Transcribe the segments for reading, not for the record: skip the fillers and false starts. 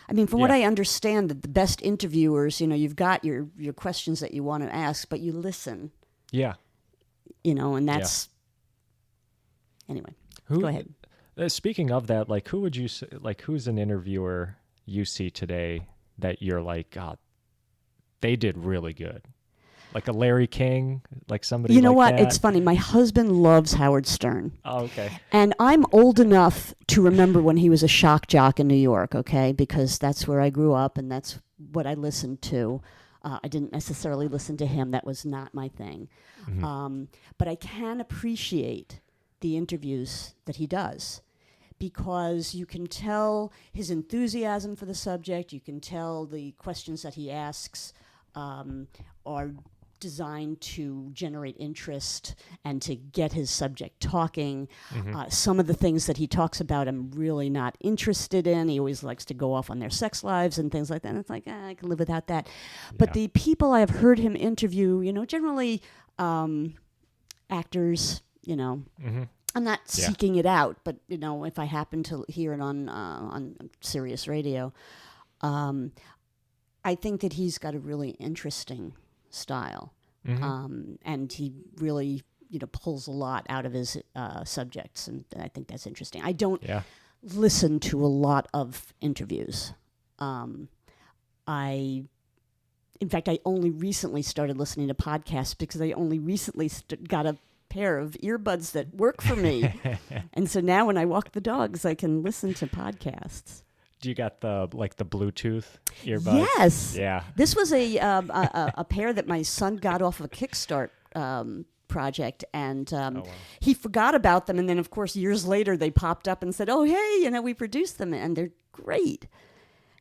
I mean, from what I understand, that the best interviewers, you've got your questions that you want to ask, but you listen. Yeah. And that's anyway. Go ahead. Speaking of that, like, who would you say, like, who's an interviewer you see today that you're like, God, they did really good? Like a Larry King, like somebody You know like what? that? It's funny. My husband loves Howard Stern. Oh, okay. And I'm old enough to remember when he was a shock jock in New York, okay? Because that's where I grew up and that's what I listened to. I didn't necessarily listen to him. That was not my thing. Mm-hmm. But I can appreciate the interviews that he does, because you can tell his enthusiasm for the subject. You can tell the questions that he asks are designed to generate interest and to get his subject talking. Mm-hmm. Some of the things that he talks about I'm really not interested in. He always likes to go off on their sex lives and things like that. And it's like, I can live without that. But the people I have heard him interview, generally actors, Mm-hmm. I'm not seeking it out, but if I happen to hear it on Sirius Radio, I think that he's got a really interesting style, and he really pulls a lot out of his subjects, and I think that's interesting. I don't listen to a lot of interviews. In fact, I only recently started listening to podcasts because I only recently got a pair of earbuds that work for me. And so now when I walk the dogs, I can listen to podcasts. Do you got the Bluetooth earbuds? Yes. Yeah. This was a pair that my son got off of a Kickstart project, and he forgot about them. And then, of course, years later, they popped up and said, "Oh, hey, we produced them, and they're great."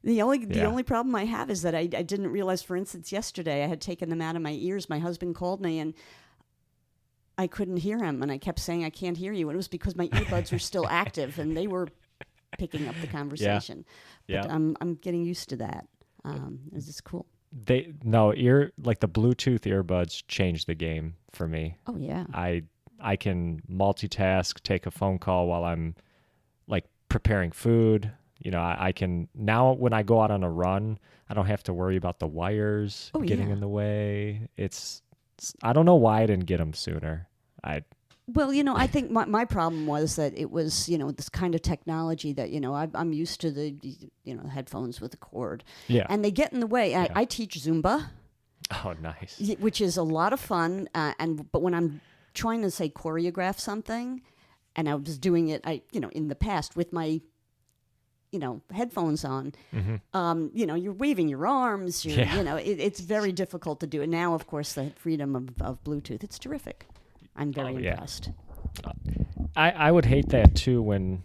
The only problem I have is that I didn't realize, for instance, yesterday I had taken them out of my ears. My husband called me and I couldn't hear him, and I kept saying, "I can't hear you." And it was because my earbuds were still active and they were picking up the conversation. But I'm getting used to that. This is cool. The Bluetooth earbuds changed the game for me. Oh yeah. I can multitask, take a phone call while I'm like preparing food. I can now, when I go out on a run, I don't have to worry about the wires getting in the way. I don't know why I didn't get them sooner. Well, I think my problem was that it was, this kind of technology that, I'm used to the headphones with a cord. Yeah. And they get in the way. I teach Zumba. Oh, nice. Which is a lot of fun. But when I'm trying to, say, choreograph something, and I was doing it, in the past with my headphones on, you're waving your arms, it's very difficult to do. And now, of course, the freedom of Bluetooth, it's terrific. I'm very impressed. I would hate that too, when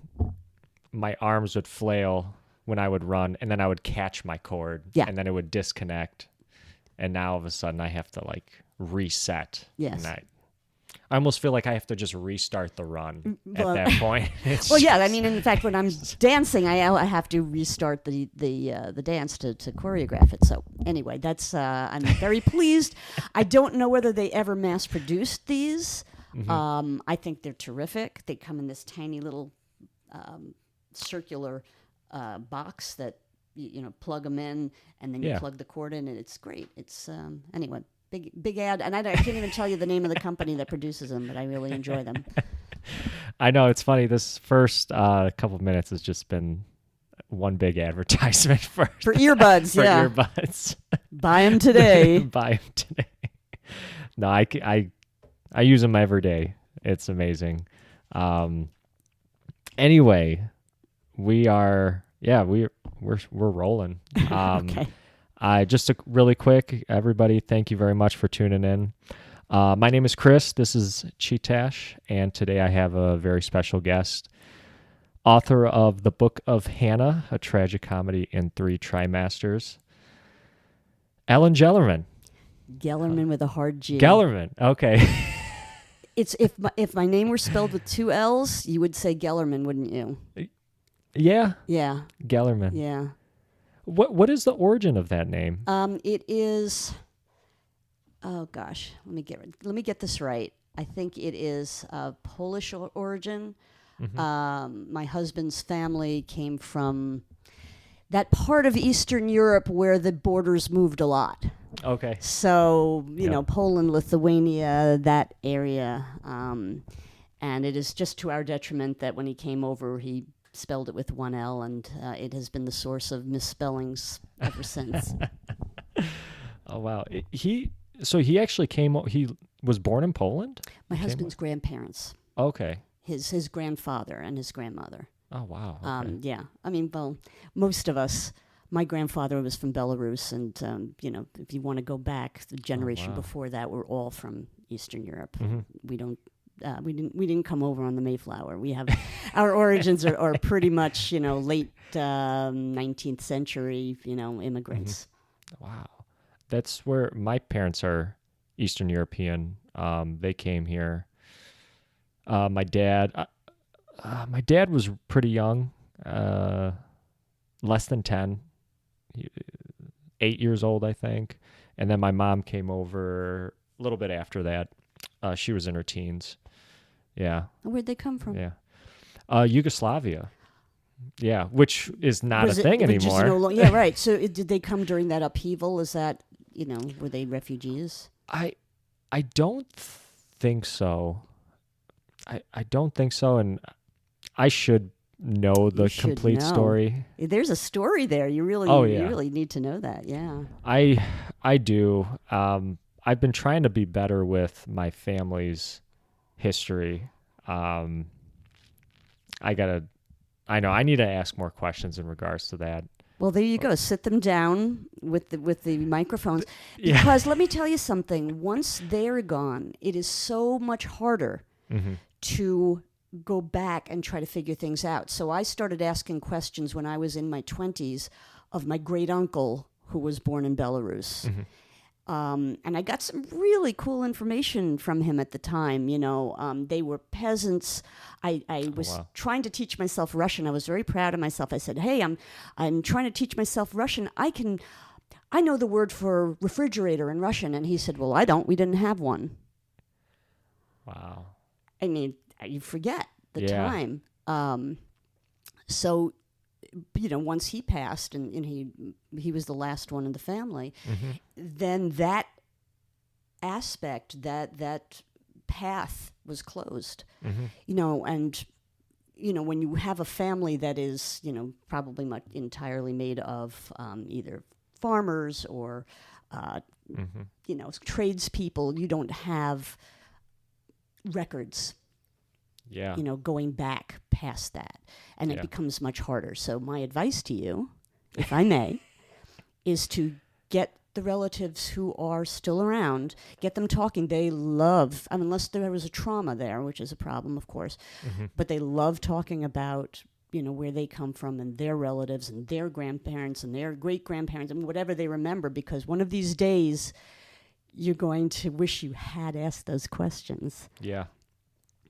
my arms would flail when I would run, and then I would catch my cord, and then it would disconnect. And now all of a sudden I have to reset. Yes. And I almost feel like I have to just restart the run at that point. In fact, when I'm dancing, I have to restart the dance to choreograph it. So anyway, that's I'm very pleased. I don't know whether they ever mass produced these. Mm-hmm. I think they're terrific. They come in this tiny little circular box that you plug them in, and then you plug the cord in, and it's great. It's anyway. Big ad, and I can't even tell you the name of the company that produces them, but I really enjoy them. I know, it's funny. This first couple of minutes has just been one big advertisement for earbuds. For earbuds. Buy them today. Buy them today. No, I use them every day. It's amazing. Anyway, we're rolling. Okay. Just really quick, everybody, thank you very much for tuning in. My name is Chris. This is Chee-Tash, and today I have a very special guest, author of the Book of Hannah, a tragic comedy in 3 trimesters, Ellen Gelerman. Gelerman with a hard G. Gelerman, okay. It's if my name were spelled with 2 L's, you would say Gelerman, wouldn't you? Yeah. Yeah. Gelerman. Yeah. What is the origin of that name? It is. Oh gosh, let me get this right. I think it is Polish origin. Mm-hmm. My husband's family came from that part of Eastern Europe where the borders moved a lot. Okay. So, you know, Poland, Lithuania, that area. And it is just to our detriment that when he came over, he spelled it with one L, and it has been the source of misspellings ever since. Oh, wow. So he actually he was born in Poland? My husband's grandparents. Okay. His grandfather and his grandmother. Oh, wow. Okay. Yeah. I mean, well, most of us, my grandfather was from Belarus, and, you know, if you want to go back, the generation before that were all from Eastern Europe. Mm-hmm. We didn't come over on the Mayflower. We have our origins are pretty much, you know, late 19th century, you know, immigrants. Mm-hmm. Wow. That's where my parents are Eastern European. They came here. My dad was pretty young, less than 10, 8 years old, I think. And then my mom came over a little bit after that. She was in her teens. Yeah. Where'd they come from? Yeah. Yugoslavia. Yeah, which is not a thing anymore. Yeah, right. So did they come during that upheaval? Is that, you know, were they refugees? I don't think so. I don't think so, and I should know the complete story. There's a story there. You really need to know that. Yeah. I do. I've been trying to be better with my family's history. I know I need to ask more questions in regards to that. Well, there you go. Sit them down with the microphones. Because let me tell you something. Once they're gone, it is so much harder to go back and try to figure things out. So I started asking questions when I was in my 20s of my great uncle who was born in Belarus. And I got some really cool information from him at the time. You know, they were peasants. I was trying to teach myself Russian. I was very proud of myself. I said, "Hey, I'm trying to teach myself Russian. I know the word for refrigerator in Russian." And he said, "Well, I don't. We didn't have one." Wow. I mean, you forget the time. So, you know, once he passed and he was the last one in the family, then that aspect, that path was closed. You know, and, you know, when you have a family that is, you know, probably entirely made of either farmers or, you know, tradespeople, you don't have records. Yeah. You know, going back past that. And it becomes much harder. So my advice to you, if I may, is to get the relatives who are still around, get them talking. They love, unless there was a trauma there, which is a problem, of course, but they love talking about, you know, where they come from and their relatives and their grandparents and their great-grandparents and whatever they remember, because one of these days you're going to wish you had asked those questions. Yeah.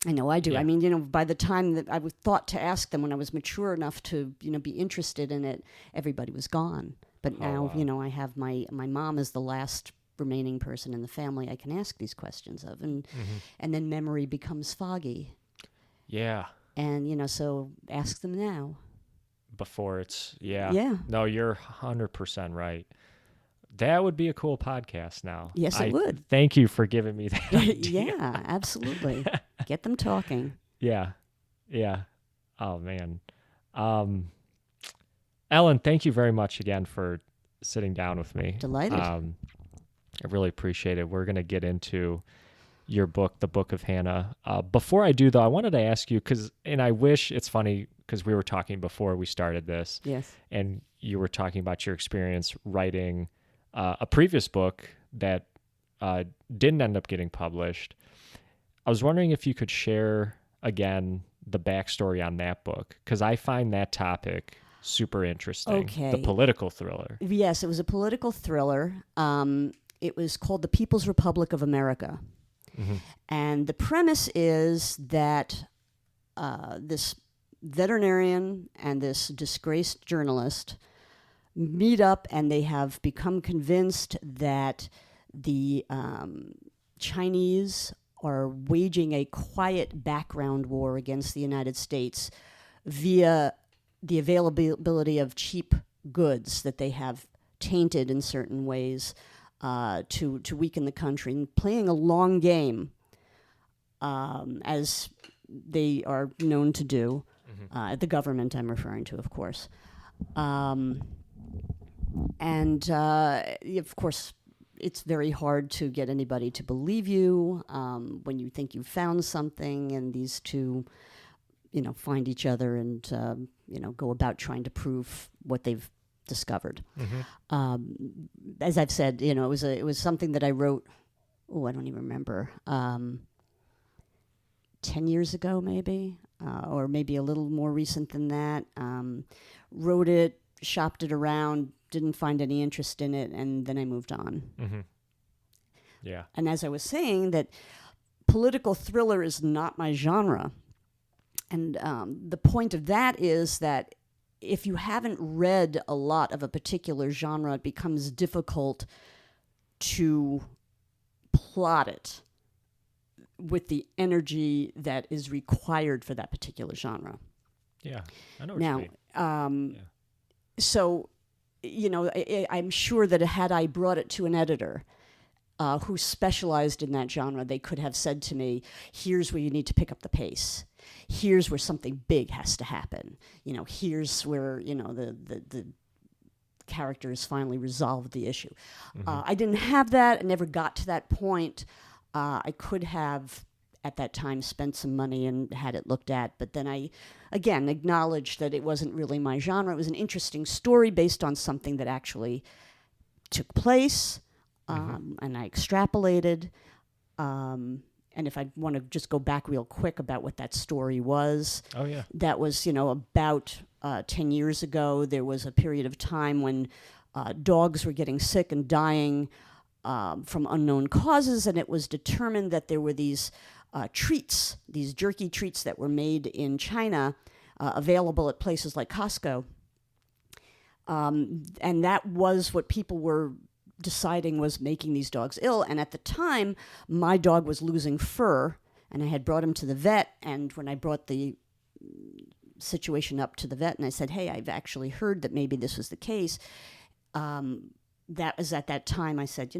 I know I do. Yeah. I mean, you know, by the time that I was thought to ask them when I was mature enough to, you know, be interested in it, everybody was gone. But now, you know, I have my mom is the last remaining person in the family I can ask these questions of. And then memory becomes foggy. Yeah. And, you know, so ask them now. Before it's, yeah. Yeah. No, you're 100% right. That would be a cool podcast now. Yes, it would. Thank you for giving me that idea. Yeah, absolutely. Get them talking. Yeah. Yeah. Oh, man. Ellen, thank you very much again for sitting down with me. Delighted. I really appreciate it. We're going to get into your book, The Book of Hannah. Before I do, though, I wanted to ask you, and I wish, it's funny, because we were talking before we started this. Yes. And you were talking about your experience writing a previous book that didn't end up getting published. I was wondering if you could share, again, the backstory on that book, because I find that topic super interesting. Okay. The political thriller. Yes, it was a political thriller. It was called The People's Republic of America. And the premise is that this veterinarian and this disgraced journalist meet up, and they have become convinced that the Chinese are waging a quiet background war against the United States via the availability of cheap goods that they have tainted in certain ways to weaken the country, and playing a long game, as they are known to do. The government I'm referring to, of course. And of course, it's very hard to get anybody to believe you when you think you've found something, and these two, find each other and, go about trying to prove what they've discovered. As I've said, it was something that I wrote, I don't even remember, 10 years ago maybe, or maybe a little more recent than that. Wrote it, shopped it around, didn't find any interest in it, and then I moved on. Yeah. And as I was saying, that political thriller is not my genre. And the point of that is that if you haven't read a lot of a particular genre, it becomes difficult to plot it with the energy that is required for that particular genre. Yeah, I know what you mean. So, I'm sure that had I brought it to an editor who specialized in that genre, they could have said to me, here's where you need to pick up the pace. Here's where something big has to happen. Here's where, the characters finally resolved the issue. I didn't have that. I never got to that point. I could have, at that time, spent some money and had it looked at, but then I, again, acknowledged that it wasn't really my genre. It was an interesting story based on something that actually took place, and I extrapolated. And if I want to just go back real quick about what that story was. Oh, yeah. That was, about 10 years ago. There was a period of time when dogs were getting sick and dying from unknown causes, and it was determined that there were these treats, these jerky treats that were made in China, available at places like Costco. And that was what people were deciding was making these dogs ill. And at the time, my dog was losing fur, and I had brought him to the vet. And when I brought the situation up to the vet and I said, hey, I've actually heard that maybe this was the case, that was at that time I said,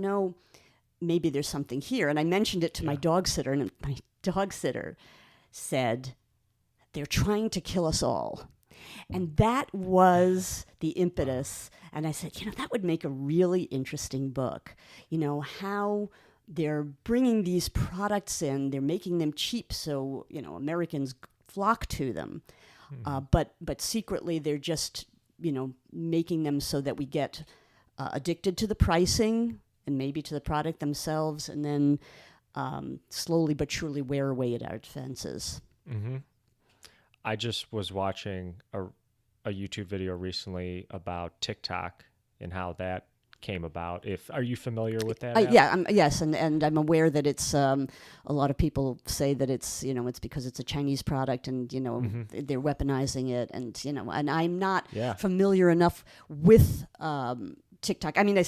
maybe there's something here. And I mentioned it to my dog sitter, and my dog sitter said, they're trying to kill us all. And that was the impetus. And I said, that would make a really interesting book. How they're bringing these products in, they're making them cheap so, Americans flock to them. But secretly they're just, making them so that we get addicted to the pricing and maybe to the product themselves, and then slowly but surely wear away at our defenses. I just was watching a YouTube video recently about TikTok and how that came about. Are you familiar with that? Yes, and I'm aware that it's a lot of people say that it's it's because it's a Chinese product, and they're weaponizing it, and and I'm not familiar enough with TikTok. I mean, I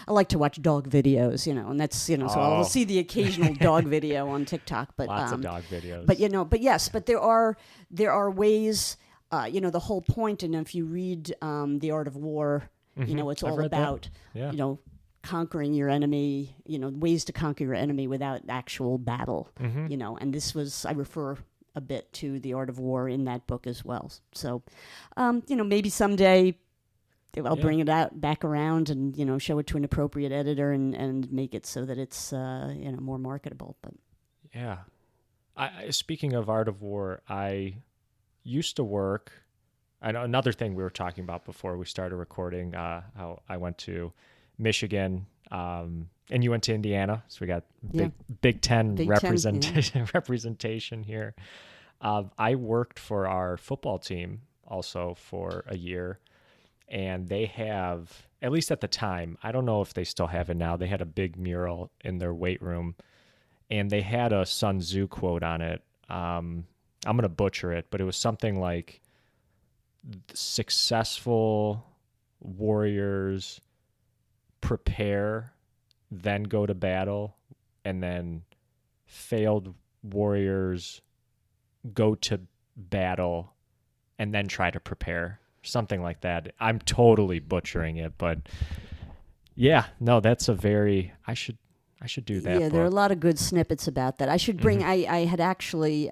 like to watch dog videos, and that's so I'll see the occasional dog video on TikTok, but lots of dog videos. But there are ways. The whole point, and if you read The Art of War, it's all about conquering your enemy, ways to conquer your enemy without actual battle, and this was, I refer a bit to The Art of War in that book as well. So, maybe someday I'll bring it back around and, show it to an appropriate editor and make it so that it's, more marketable. But yeah. Speaking of Art of War, I used to work. I know another thing we were talking about before we started recording, how I went to Michigan, and you went to Indiana. So we got Big Ten representation here. I worked for our football team also for a year. And they have, at least at the time, I don't know if they still have it now, they had a big mural in their weight room, and they had a Sun Tzu quote on it. I'm going to butcher it, but it was something like, successful warriors prepare, then go to battle, and then failed warriors go to battle and then try to prepare. something like that. I'm totally butchering it, but yeah, no, that's a very, I should do that. Yeah, there are a lot of good snippets about that. I should bring, I had actually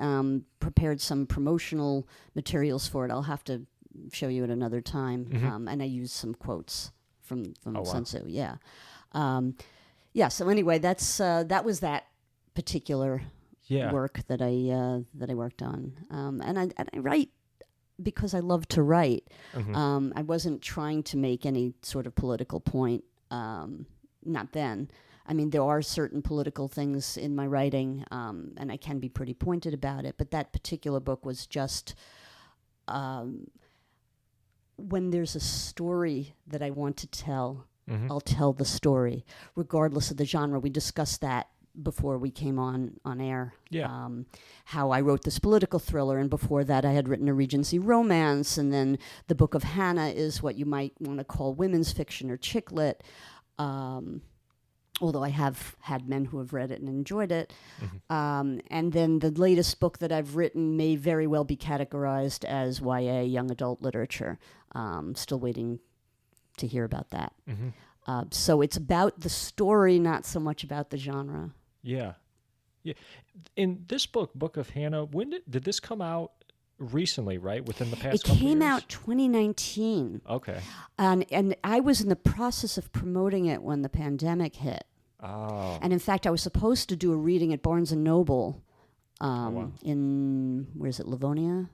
prepared some promotional materials for it. I'll have to show you at another time. And I used some quotes from Sun Tzu. Yeah. So anyway, that was that particular work that I worked on. And I write because I love to write. I wasn't trying to make any sort of political point. Not then. I mean, there are certain political things in my writing, and I can be pretty pointed about it. But that particular book was just when there's a story that I want to tell, I'll tell the story, regardless of the genre. We discussed that before we came on air. Yeah. How I wrote this political thriller, and before that I had written a Regency romance, and then the Book of Hannah is what you might want to call women's fiction or chick lit. Although I have had men who have read it and enjoyed it. And then the latest book that I've written may very well be categorized as YA, young adult literature. Still waiting to hear about that. So it's about the story, not so much about the genre. Yeah. In this Book of Hannah, when did this come out? Recently, right? Within the past couple years? It came out 2019. Okay. And I was in the process of promoting it when the pandemic hit. Oh. And in fact, I was supposed to do a reading at Barnes & Noble in, where is it, Livonia?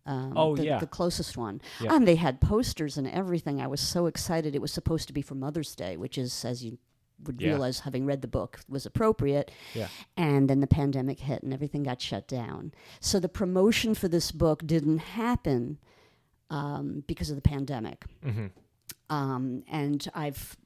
The closest one. Yeah. And they had posters and everything. I was so excited. It was supposed to be for Mother's Day, which is, as you would realize, having read the book, was appropriate. Yeah. And then the pandemic hit and everything got shut down. So the promotion for this book didn't happen because of the pandemic. And I've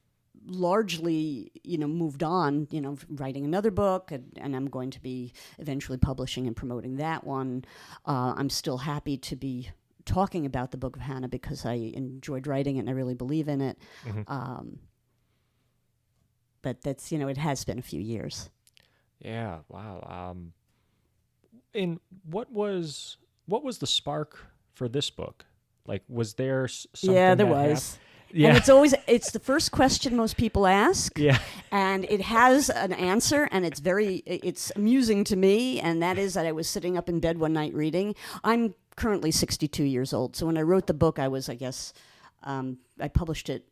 largely, moved on, writing another book, and I'm going to be eventually publishing and promoting that one. I'm still happy to be talking about the Book of Hannah because I enjoyed writing it and I really believe in it. But that's, it has been a few years. Yeah. Wow. And what was the spark for this book? Like, was there something? Yeah, there was. Yeah. And it's the first question most people ask. Yeah. And it has an answer, and it's amusing to me, and that is that I was sitting up in bed one night reading. I'm currently 62 years old, so when I wrote the book, I was, I guess, I published it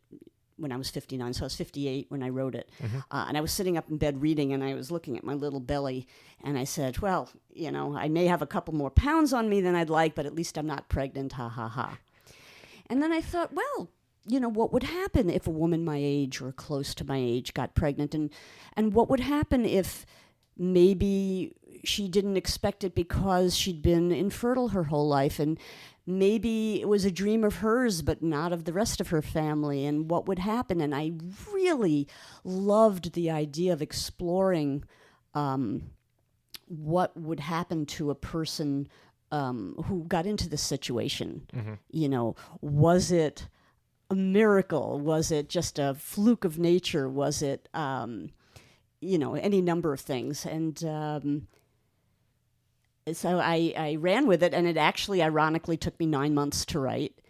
when I was 59, so I was 58 when I wrote it. And I was sitting up in bed reading, and I was looking at my little belly, and I said, well, I may have a couple more pounds on me than I'd like, but at least I'm not pregnant, ha, ha, ha. And then I thought, well, what would happen if a woman my age or close to my age got pregnant? And what would happen if maybe she didn't expect it because she'd been infertile her whole life, and maybe it was a dream of hers but not of the rest of her family, and what would happen? And I really loved the idea of exploring what would happen to a person who got into this situation. Was it a miracle? Was it just a fluke of nature? Was it, any number of things? And so I ran with it, and it actually, ironically, took me 9 months to write.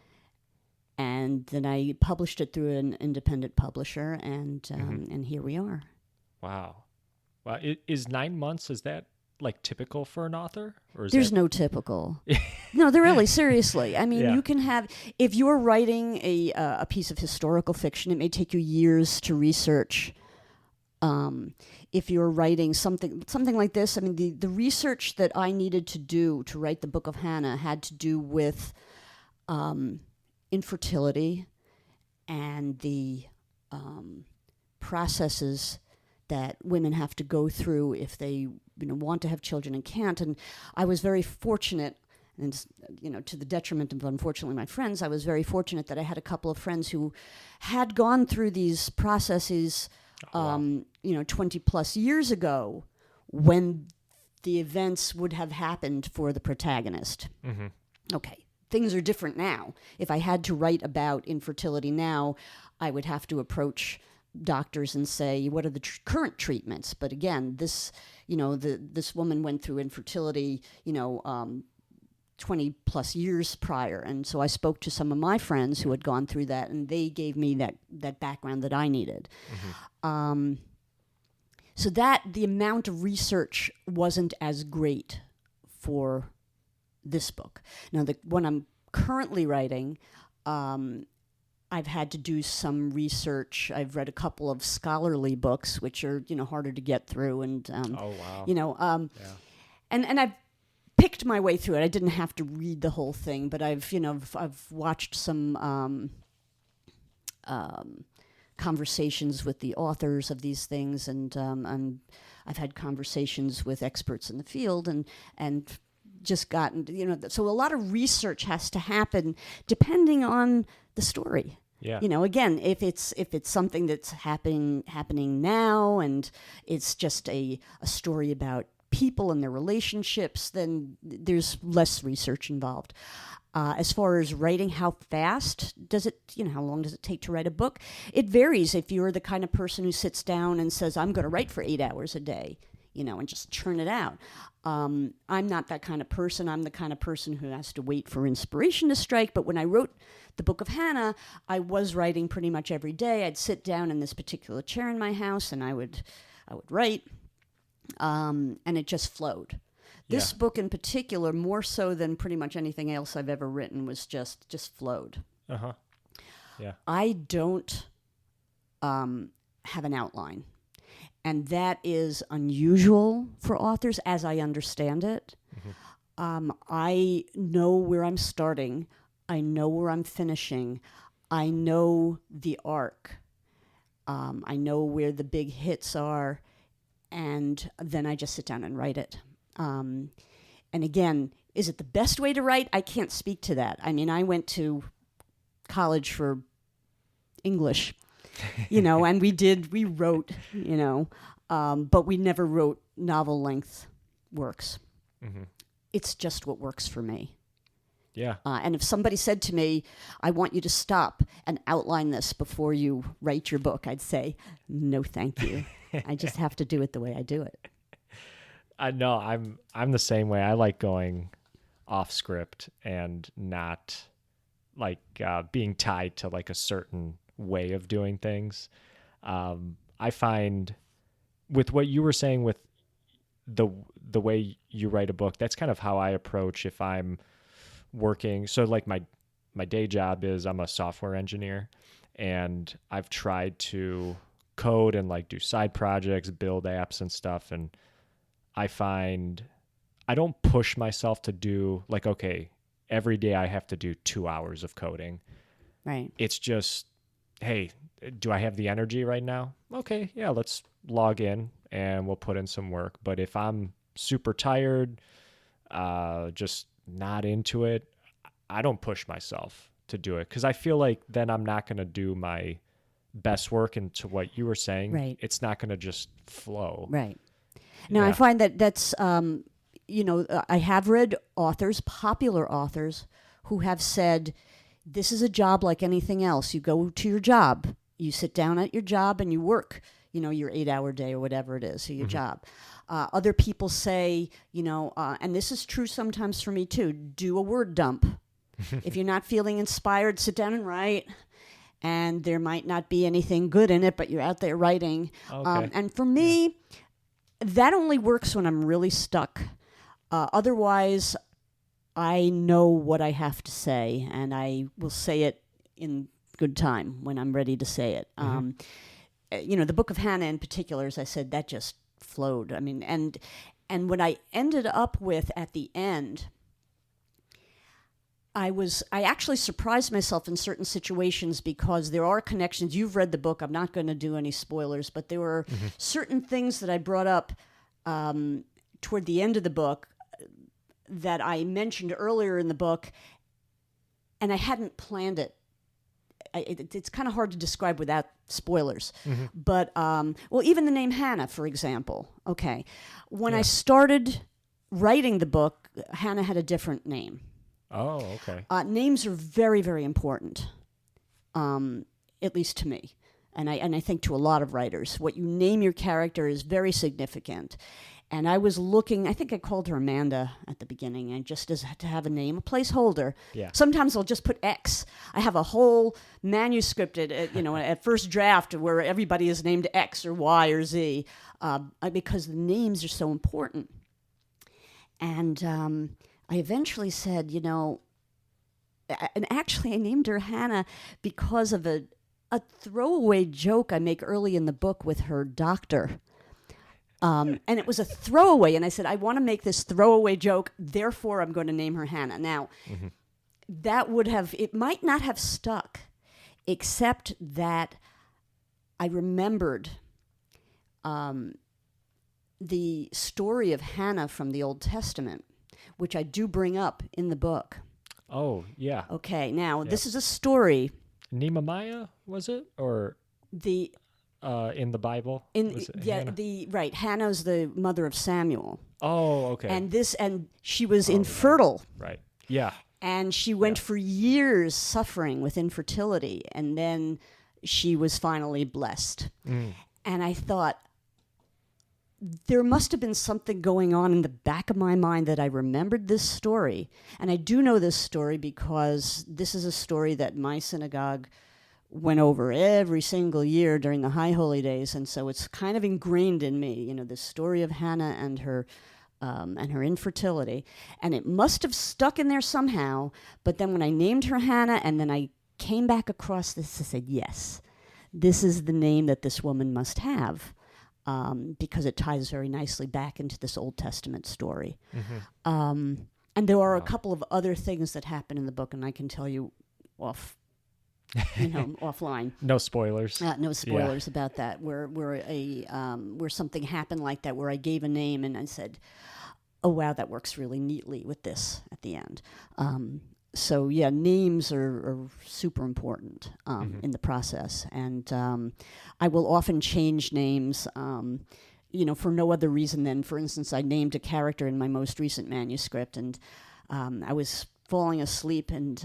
And then I published it through an independent publisher, and here we are. Wow. Well, is 9 months, is that like typical for an author? Or is There's no typical. No, they're really, seriously. I mean, you can have, if you're writing a piece of historical fiction, it may take you years to research. If you're writing something like this, I mean, the research that I needed to do to write the Book of Hannah had to do with infertility and the processes that women have to go through if they want to have children and can't. And I was very fortunate, and to the detriment of, unfortunately, my friends, I was very fortunate that I had a couple of friends who had gone through these processes 20 plus years ago, when the events would have happened for the protagonist. Okay, things are different now. If I had to write about infertility now, I would have to approach doctors and say, what are the current treatments? But again, this woman went through infertility, 20 plus years prior. And so I spoke to some of my friends who had gone through that, and they gave me that background that I needed. So that the amount of research wasn't as great for this book. Now, the one I'm currently writing, I've had to do some research. I've read a couple of scholarly books, which are, harder to get through. And, oh, wow. And I've picked my way through it. I didn't have to read the whole thing, but I've watched some conversations with the authors of these things, and I've had conversations with experts in the field, and just gotten, so a lot of research has to happen depending on the story. Yeah. Again, if it's something that's happening now, and it's just a story about people and their relationships, then there's less research involved. As far as writing, how fast does it, how long does it take to write a book? It varies. If you're the kind of person who sits down and says, I'm going to write for 8 hours a day, and just churn it out. I'm not that kind of person. I'm the kind of person who has to wait for inspiration to strike. But when I wrote the Book of Hannah, I was writing pretty much every day. I'd sit down in this particular chair in my house, and I would write, and it just flowed. This book in particular, more so than pretty much anything else I've ever written, was just flowed. Uh-huh. Yeah. I don't have an outline. And that is unusual for authors, as I understand it. I know where I'm starting. I know where I'm finishing. I know the arc. I know where the big hits are. And then I just sit down and write it. And again, is it the best way to write? I can't speak to that. I mean, I went to college for English, and we wrote, but we never wrote novel length works. It's just what works for me. Yeah. And if somebody said to me, I want you to stop and outline this before you write your book, I'd say, no, thank you. I just have to do it the way I do it. I know I'm the same way. I like going off script and not like being tied to like a certain way of doing things. I find with what you were saying with the way you write a book, that's kind of how I approach if I'm working. So like my day job is I'm a software engineer, and I've tried to code and like do side projects, build apps and stuff, and I find I don't push myself to do like, okay, every day I have to do 2 hours of coding. Right. It's just, hey, do I have the energy right now? Okay, yeah, let's log in and we'll put in some work. But if I'm super tired, just not into it, I don't push myself to do it, because I feel like then I'm not going to do my best work. And to what you were saying, right, it's not going to just flow. Right. Now, I find that's, I have read authors, popular authors, who have said, this is a job like anything else. You go to your job, you sit down at your job and you work, your 8-hour day or whatever it is, so your job. Other people say, and this is true sometimes for me too, do a word dump. If you're not feeling inspired, sit down and write. And there might not be anything good in it, but you're out there writing. Okay. And for me, that only works when I'm really stuck. Otherwise, I know what I have to say, and I will say it in good time when I'm ready to say it. The Book of Hannah in particular, as I said, that just flowed. I mean, and what I ended up with at the end, I actually surprised myself in certain situations, because there are connections. You've read the book. I'm not going to do any spoilers, but there were certain things that I brought up toward the end of the book that I mentioned earlier in the book, and I hadn't planned it. It's kind of hard to describe without spoilers. But, even the name Hannah, for example. Okay. When I started writing the book, Hannah had a different name. Oh, okay. Names are very, very important, at least to me, and I think to a lot of writers. What you name your character is very significant, And I was looking, I think I called her Amanda at the beginning, and just as to have a name, a placeholder. Yeah. Sometimes I'll just put X. I have a whole manuscript at first draft where everybody is named X or Y or Z because the names are so important. And I eventually said, and actually I named her Hannah because of a throwaway joke I make early in the book with her doctor. And it was a throwaway, and I said, I want to make this throwaway joke, therefore I'm going to name her Hannah. Now, it might not have stuck, except that I remembered the story of Hannah from the Old Testament, which I do bring up in the book. Oh, yeah. Okay, now, this is a story. Nehemiah, was it? Or the... in the Bible? Right. Hannah's the mother of Samuel. Oh, okay. And she was infertile. Right. Yeah. And she went for years suffering with infertility, and then she was finally blessed. And I thought, there must have been something going on in the back of my mind that I remembered this story. And I do know this story because this is a story that my synagogue went over every single year during the High Holy Days, and so it's kind of ingrained in me, the story of Hannah and her infertility, and it must have stuck in there somehow. But then when I named her Hannah, and then I came back across this, I said, yes, this is the name that this woman must have, because it ties very nicely back into this Old Testament story. And there are a couple of other things that happen in the book, and I can tell you offline. No spoilers. No spoilers about that. Where something happened like that, where I gave a name and I said, "Oh wow, that works really neatly with this" at the end. So yeah, names are super important in the process, and I will often change names. For no other reason than, for instance, I named a character in my most recent manuscript, and I was falling asleep, and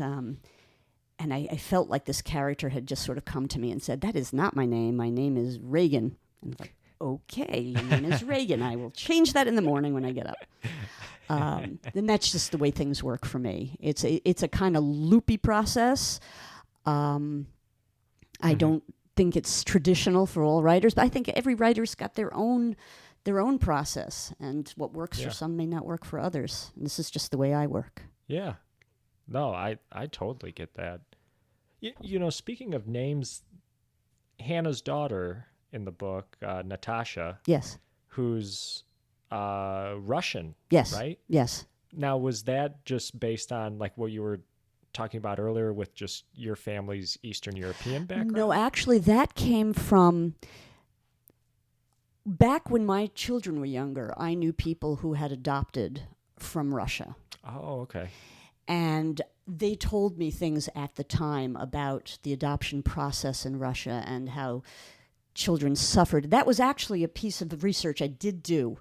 I felt like this character had just sort of come to me and said, "That is not my name. My name is Reagan." And I was like, "Okay, your name is Reagan. I will change that in the morning when I get up." And that's just the way things work for me. It's a kind of loopy process. I don't think it's traditional for all writers, but I think every writer's got their own process, and what works for some may not work for others. And this is just the way I work. Yeah. No, I totally get that. Speaking of names, Hannah's daughter in the book, Natasha. Yes. Who's Russian. Yes. Right? Yes. Now, was that just based on like what you were talking about earlier with just your family's Eastern European background? No, actually, that came from back when my children were younger. I knew people who had adopted from Russia. Oh, okay. And they told me things at the time about the adoption process in Russia and how children suffered. That was actually a piece of research I did do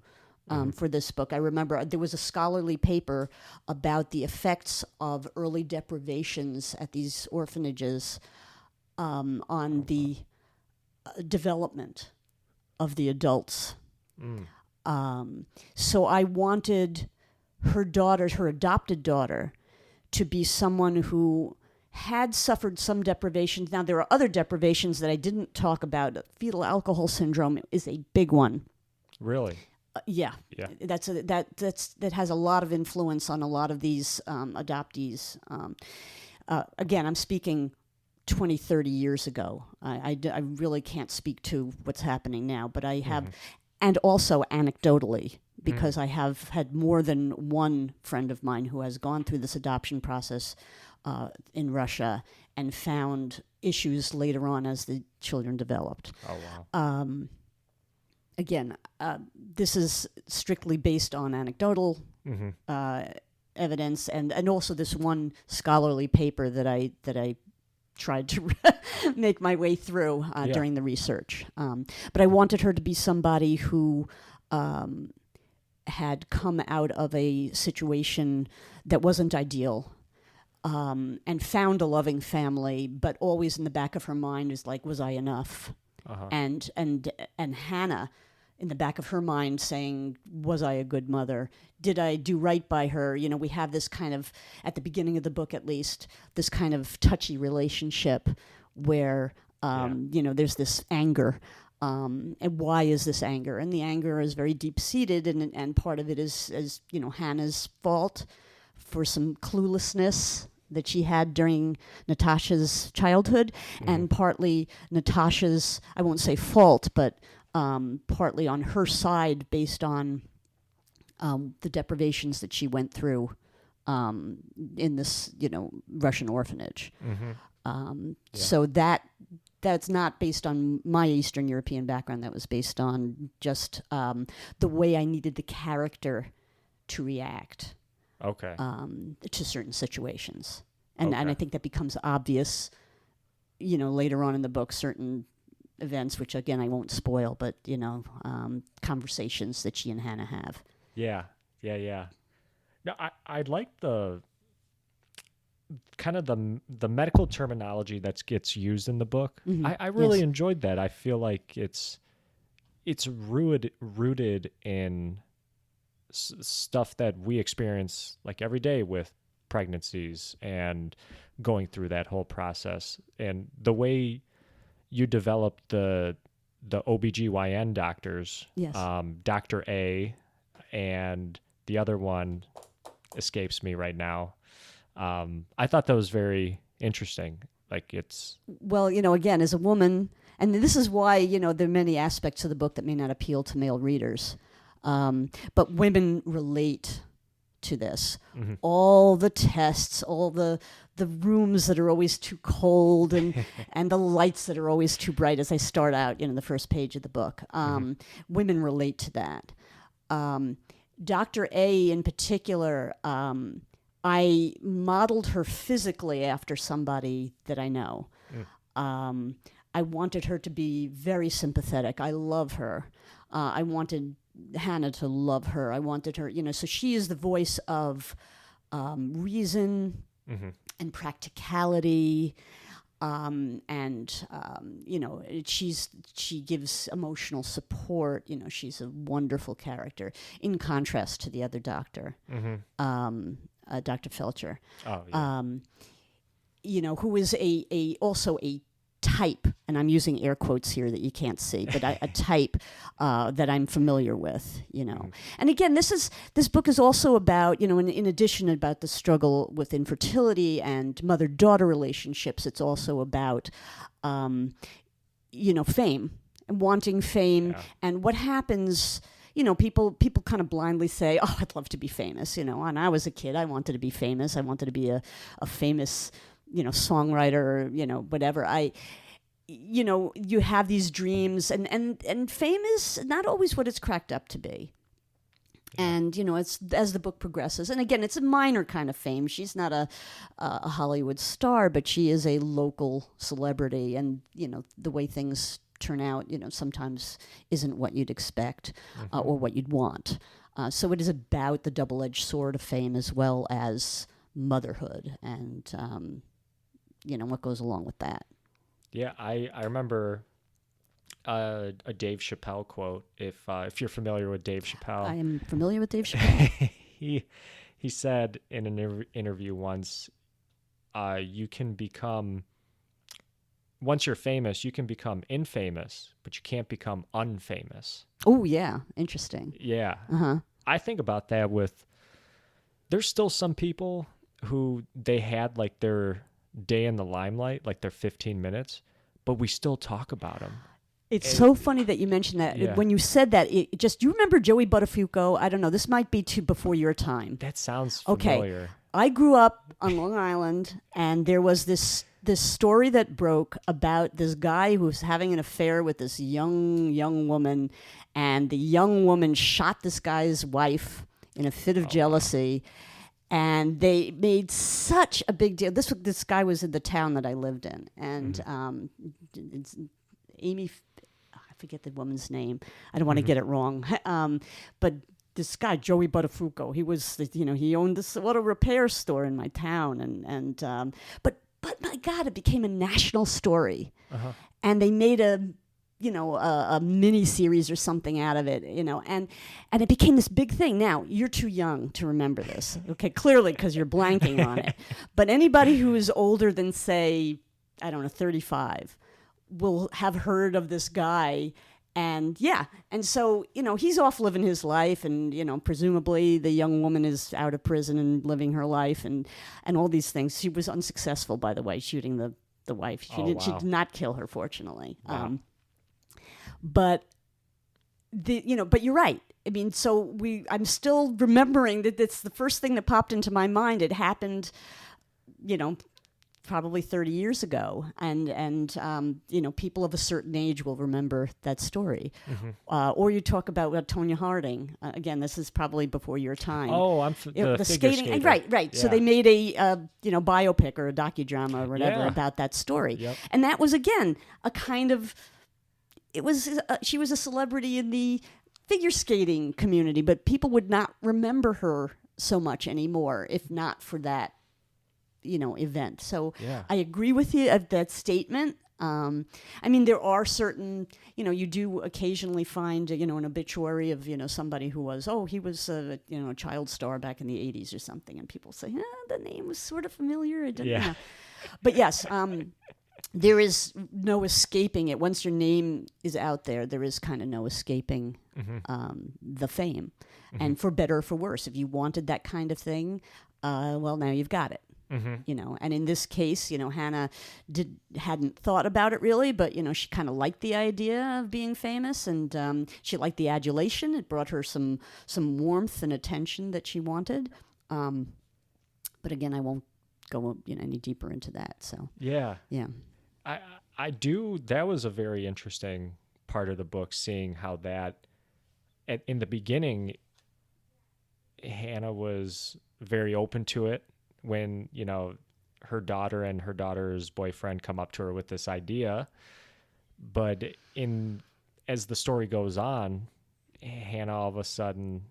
for this book. I remember there was a scholarly paper about the effects of early deprivations at these orphanages on the development of the adults. So I wanted her adopted daughter, to be someone who had suffered some deprivations. Now, there are other deprivations that I didn't talk about. Fetal alcohol syndrome is a big one. Really? Yeah. That has a lot of influence on a lot of these adoptees. Again, I'm speaking 20, 30 years ago. I really can't speak to what's happening now, but I have, and also anecdotally, because I have had more than one friend of mine who has gone through this adoption process in Russia and found issues later on as the children developed. Oh, wow. Again, this is strictly based on anecdotal evidence, and also this one scholarly paper that I tried to make my way through during the research. But I wanted her to be somebody who had come out of a situation that wasn't ideal, and found a loving family, but always in the back of her mind is like, was I enough? And Hannah in the back of her mind saying, was I a good mother? Did I do right by her? You know, we have this kind of, at the beginning of the book at least, this kind of touchy relationship where, you know, there's this anger. And why is this anger? And the anger is very deep-seated, and part of it is, you know, Hannah's fault for some cluelessness that she had during Natasha's childhood, and partly Natasha's, I won't say fault, but partly on her side based on the deprivations that she went through in this, you know, Russian orphanage. So that's not based on my Eastern European background. That was based on just the way I needed the character to react to certain situations. And I think that becomes obvious, you know, later on in the book, certain events, which again I won't spoil, but you know, conversations that she and Hannah have. Yeah. No, I like the kind of the medical terminology that gets used in the book. I really enjoyed that. I feel like it's rooted in stuff that we experience like every day with pregnancies and going through that whole process, and the way you develop the OBGYN doctors, Dr. A, and the other one escapes me right now. I thought that was very interesting. Like it's... Well, you know, again, as a woman, and this is why, you know, there are many aspects of the book that may not appeal to male readers, but women relate to this. All the tests, all the rooms that are always too cold, and and the lights that are always too bright, as I start out, you know, the first page of the book. Women relate to that. Dr. A in particular, I modeled her physically after somebody that I know. I wanted her to be very sympathetic. I love her. I wanted Hannah to love her. I wanted her, you know, so she is the voice of reason and practicality, and you know, she gives emotional support. You know, she's a wonderful character in contrast to the other doctor, Dr. Felcher. You know, who is also a type, and I'm using air quotes here that you can't see, but a type that I'm familiar with, you know. And again, this book is also about, you know, in addition about the struggle with infertility and mother-daughter relationships, it's also about, you know, fame and wanting fame, and what happens. You know, people kind of blindly say, "Oh, I'd love to be famous." You know, when I was a kid, I wanted to be famous. I wanted to be a famous, you know, songwriter, or, you know, whatever. You know, you have these dreams, and fame is not always what it's cracked up to be. And, you know, it's as the book progresses, and again, it's a minor kind of fame. She's not a Hollywood star, but she is a local celebrity, and, you know, the way things turn out, you know, sometimes isn't what you'd expect or what you'd want. So it is about the double-edged sword of fame as well as motherhood, and you know, what goes along with that. Yeah, I remember a Dave Chappelle quote. If you're familiar with Dave Chappelle, I am familiar with Dave Chappelle. he said in an interview once, you can become, once you're famous, you can become infamous, but you can't become unfamous. Oh yeah, interesting. Yeah, I think about that with. There's still some people who they had like their day in the limelight, like their 15 minutes, but we still talk about them. It's so funny that you mentioned that. Yeah. When you said that, do you remember Joey Buttafuoco? I don't know. This might be too before your time. That sounds familiar. Okay. I grew up on Long Island, and there was this story that broke about this guy who was having an affair with this young woman, and the young woman shot this guy's wife in a fit of jealousy. Wow. And they made such a big deal. This guy was in the town that I lived in, and it's Amy. I forget the woman's name. I don't want to get it wrong. But this guy Joey Buttafuoco, he was, you know, he owned this auto repair store in my town, but my God, it became a national story, and they made a a mini series or something out of it, and it became this big thing. Now, you're too young to remember this, okay, clearly, because you're blanking on it. But anybody who is older than, say, I don't know, 35 will have heard of this guy. And so, he's off living his life, and, presumably the young woman is out of prison and living her life and all these things. She was unsuccessful, by the way, shooting the wife. She did not kill her, fortunately. Wow. But you're right. I mean, I'm still remembering that it's the first thing that popped into my mind. It happened, probably 30 years ago, and people of a certain age will remember that story. Mm-hmm. Or you talk about Tonya Harding. Again, this is probably before your time. Oh, the skating, skater. right. Yeah. So they made a biopic or a docudrama or whatever about that story. Yep. And that was, again, a kind of, she was a celebrity in the figure skating community, but people would not remember her so much anymore if not for that event. So I agree with you of that statement. I mean, there are certain, you do occasionally find, an obituary of, somebody who was, he was a child star back in the 80s or something. And people say, the name was sort of familiar. I didn't know. But yes, there is no escaping it. Once your name is out there, there is kind of no escaping the fame. Mm-hmm. And for better or for worse, if you wanted that kind of thing, well, now you've got it. Mm-hmm. And in this case, Hannah hadn't thought about it really, but, she kind of liked the idea of being famous, and she liked the adulation. It brought her some warmth and attention that she wanted. But again, I won't go any deeper into that. So yeah. I do. That was a very interesting part of the book, seeing how that in the beginning, Hannah was very open to it. When, her daughter and her daughter's boyfriend come up to her with this idea. But as the story goes on, Hannah all of a sudden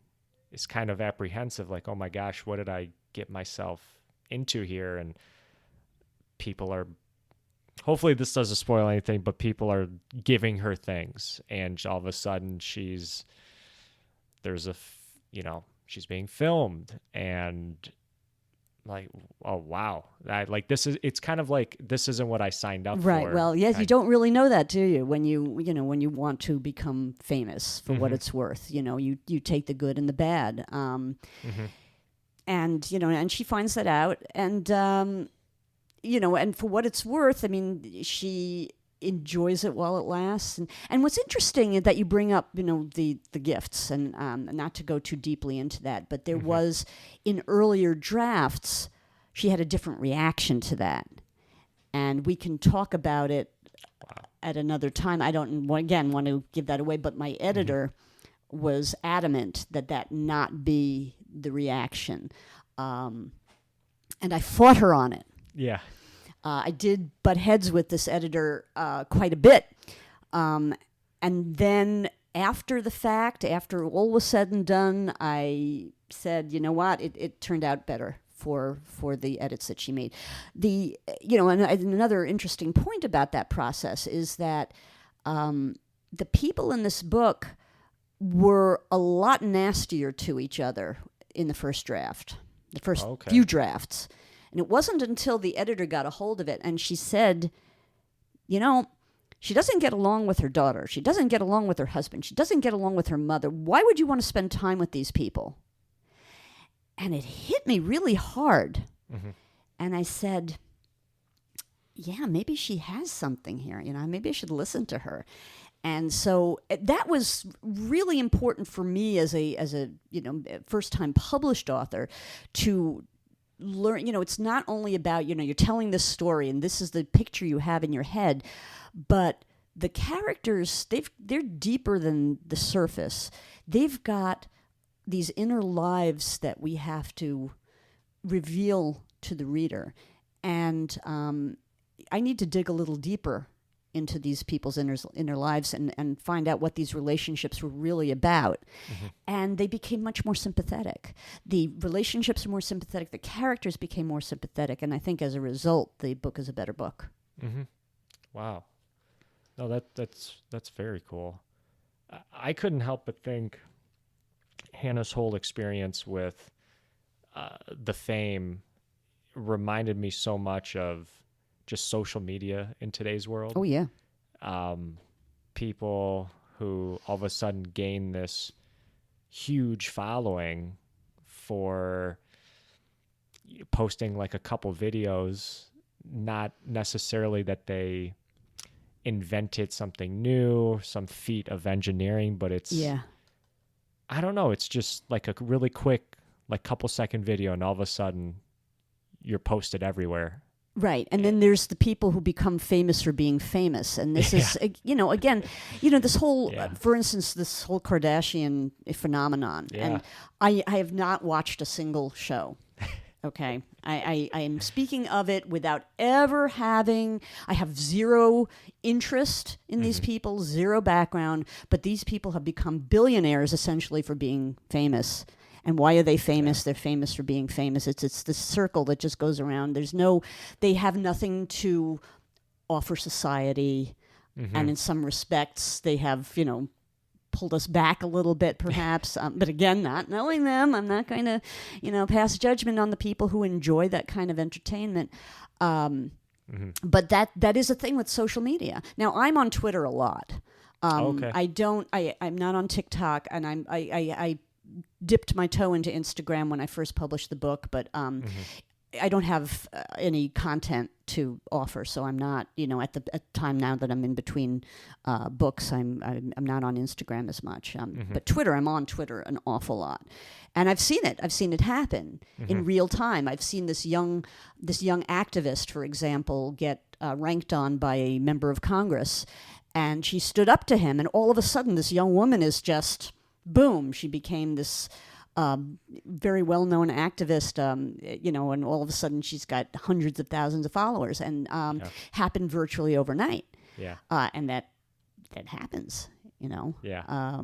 is kind of apprehensive, like, oh my gosh, what did I get myself into here? And people are, hopefully this doesn't spoil anything, but people are giving her things. And all of a sudden she's being filmed, and like, oh wow, it's kind of like, this isn't what I signed up for. Right. Well, yes, you don't really know that, do you? When you want to become famous for what it's worth, you take the good and the bad. And and she finds that out, and and for what it's worth, I mean, she enjoys it while it lasts. And what's interesting is that you bring up, the gifts, and not to go too deeply into that, but there was, in earlier drafts, she had a different reaction to that. And we can talk about it at another time. I don't, again, want to give that away, but my editor was adamant that not be the reaction. And I fought her on it. Yeah. I did butt heads with this editor quite a bit. And then after the fact, after all was said and done, I said, you know what, it turned out better for the edits that she made. And another interesting point about that process is that the people in this book were a lot nastier to each other in the first draft, the first few drafts. And it wasn't until the editor got a hold of it and she said, she doesn't get along with her daughter. She doesn't get along with her husband. She doesn't get along with her mother. Why would you want to spend time with these people? And it hit me really hard. Mm-hmm. And I said, yeah, maybe she has something here. Maybe I should listen to her. And so that was really important for me as a first-time published author to learn. It's not only about, you're telling this story and this is the picture you have in your head, but the characters, they're deeper than the surface. They've got these inner lives that we have to reveal to the reader. And I need to dig a little deeper into these people's inner lives and find out what these relationships were really about. Mm-hmm. And they became much more sympathetic. The relationships were more sympathetic. The characters became more sympathetic. And I think as a result, the book is a better book. Mm-hmm. Wow. No, that's very cool. I couldn't help but think Hannah's whole experience with the fame reminded me so much of just social media in today's world. Oh, yeah. People who all of a sudden gain this huge following for posting like a couple videos, not necessarily that they invented something new, some feat of engineering, but it's, I don't know, it's just like a really quick, like couple second video, and all of a sudden you're posted everywhere. Right. And then there's the people who become famous for being famous. And this is, again, this whole, for instance, this whole Kardashian phenomenon. Yeah. And I have not watched a single show. Okay. I am speaking of it without ever I have zero interest in these people, zero background, but these people have become billionaires essentially for being famous. And why are they famous? They're famous for being famous. It's this circle that just goes around. They have nothing to offer society. And in some respects, they have, pulled us back a little bit, perhaps. But again, not knowing them, I'm not going to, pass judgment on the people who enjoy that kind of entertainment. But that is a thing with social media. Now, I'm on Twitter a lot. I'm not on TikTok, and I dipped my toe into Instagram when I first published the book, but I don't have any content to offer, so I'm not, at the time now that I'm in between books, I'm not on Instagram as much. But Twitter, I'm on Twitter an awful lot, and I've seen it happen in real time. I've seen this young activist, for example, get ranked on by a member of Congress, and she stood up to him, and all of a sudden, this young woman is just boom! She became this very well-known activist, and all of a sudden she's got hundreds of thousands of followers, and happened virtually overnight. Yeah. And that happens, Yeah.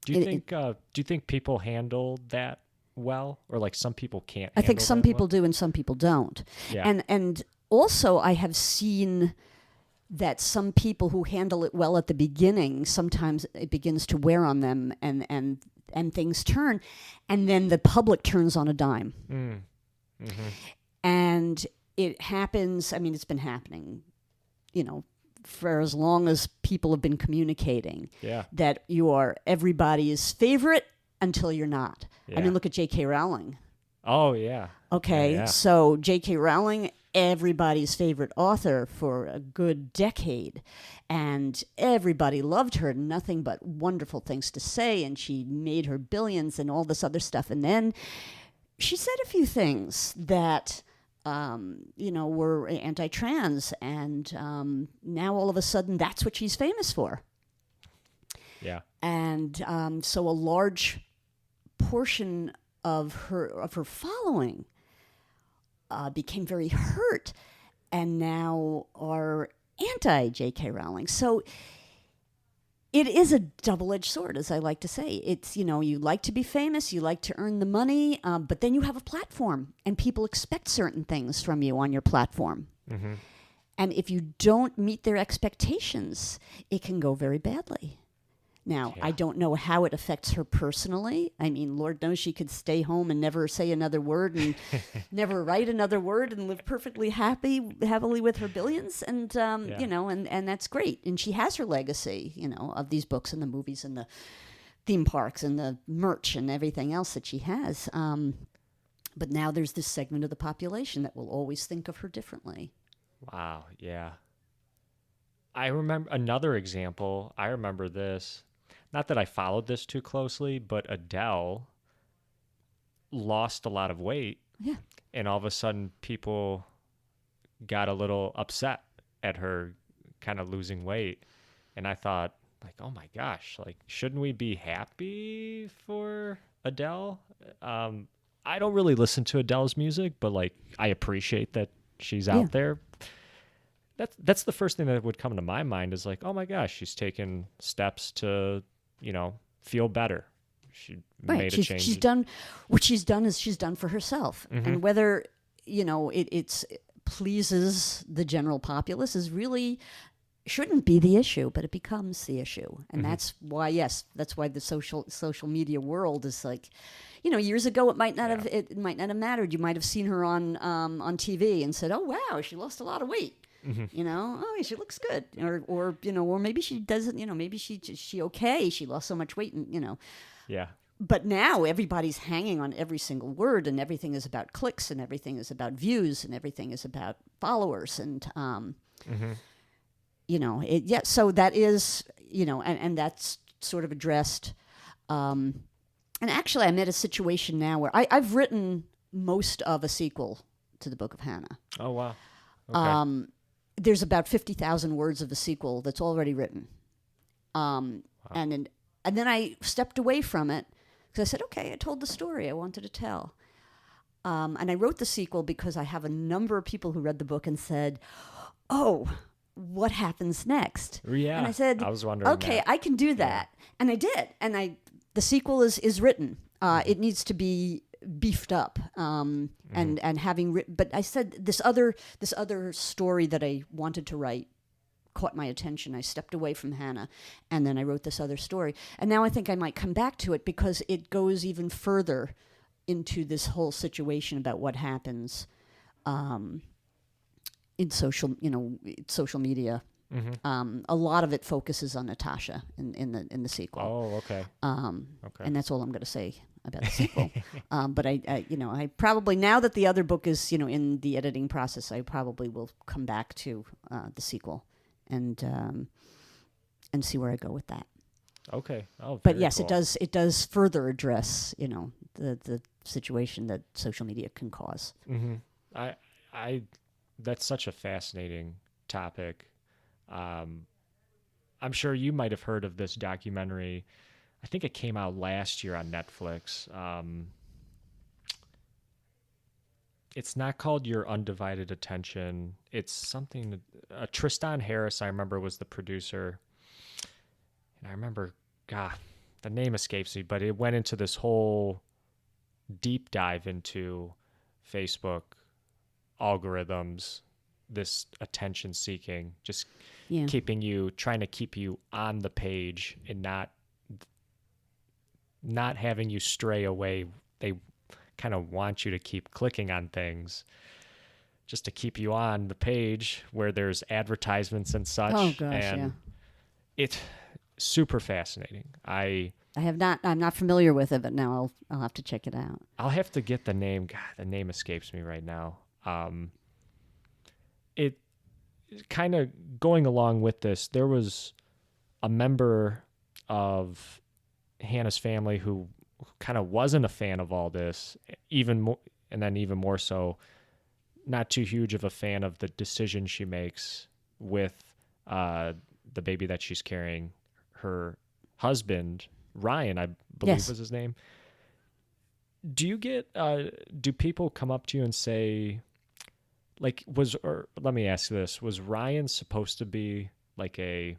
Do you think people handle that well, or like some people can't? I think some people do, and some people don't. Yeah. And also I have seen that some people who handle it well at the beginning, sometimes it begins to wear on them, and things turn, and then the public turns on a dime. And it happens, it's been happening, for as long as people have been communicating, that you are everybody's favorite until you're not. Yeah. Look at J.K. Rowling. Oh, yeah. Okay, so J.K. Rowling, everybody's favorite author for a good decade, and everybody loved her, nothing but wonderful things to say, and she made her billions and all this other stuff. And then she said a few things that were anti-trans, and now all of a sudden that's what she's famous for. Yeah. And so a large portion of her following became very hurt, and now are anti-J.K. Rowling. So it is a double-edged sword, as I like to say. It's, you like to be famous, you like to earn the money, but then you have a platform, and people expect certain things from you on your platform. And if you don't meet their expectations, it can go very badly. Now, I don't know how it affects her personally. Lord knows she could stay home and never say another word, and never write another word, and live perfectly happily with her billions. And, and that's great. And she has her legacy, of these books and the movies and the theme parks and the merch and everything else that she has. But now there's this segment of the population that will always think of her differently. Wow, yeah. I remember another example. I remember this. Not that I followed this too closely, but Adele lost a lot of weight. Yeah. And all of a sudden people got a little upset at her kind of losing weight. And I thought, like, oh my gosh, like, shouldn't we be happy for Adele? I don't really listen to Adele's music, but like, I appreciate that she's out there. That's the first thing that would come to my mind is like, oh my gosh, she's taken steps to, feel better. She made a change. She's done what she's done is she's done for herself. And whether, it pleases the general populace is really shouldn't be the issue, but it becomes the issue. And Mm-hmm. that's why the social media world is like, years ago it might not Yeah. have mattered. You might have seen her on TV and said, "Oh wow, she lost a lot of weight." Mm-hmm. Oh, she looks good, or maybe she doesn't. Maybe she okay. She lost so much weight, and. Yeah. But now everybody's hanging on every single word, and everything is about clicks, and everything is about views, and everything is about followers, and Mm-hmm. So that is, and that's sort of addressed. And actually, I'm at a situation now where I've written most of a sequel to the Book of Hannah. Oh, wow. Okay. There's about 50,000 words of the sequel that's already written. Wow. And then I stepped away from it because I said, okay, I told the story I wanted to tell. And I wrote the sequel because I have a number of people who read the book and said, oh, what happens next? Yeah. And I said, I was wondering okay, that. I can do that. And I did. And the sequel is written. It needs to be beefed up and having written. But I said this other story that I wanted to write caught my attention. I stepped away from Hannah, and then I wrote this other story. And now I think I might come back to it because it goes even further into this whole situation about what happens in social media. Mm-hmm. A lot of it focuses on Natasha in the sequel. Oh, okay. Okay. And that's all I'm going to say about the sequel. But I probably, now that the other book is in the editing process, I probably will come back to the sequel and see where I go with that. Okay. Oh, But very yes, cool. it does further address the situation that social media can cause. Mm-hmm. I that's such a fascinating topic. I'm sure you might have heard of this documentary. I think it came out last year on Netflix. It's not called Your Undivided Attention. It's something. Tristan Harris, I remember, was the producer. And I remember, God, the name escapes me, but it went into this whole deep dive into Facebook algorithms, this attention seeking, just Yeah. trying to keep you on the page and not having you stray away. They kind of want you to keep clicking on things just to keep you on the page where there's advertisements and such. Oh gosh, and yeah. It's super fascinating. I'm not familiar with it, but now I'll have to check it out. I'll have to get the name. God, the name escapes me right now. It kind of going along with this, there was a member of Hannah's family who kind of wasn't a fan of all this, even more so, not too huge of a fan of the decision she makes with the baby that she's carrying. Her husband, Ryan, I believe Yes. was his name. Do you get do people come up to you and say, like, let me ask this, was Ryan supposed to be like a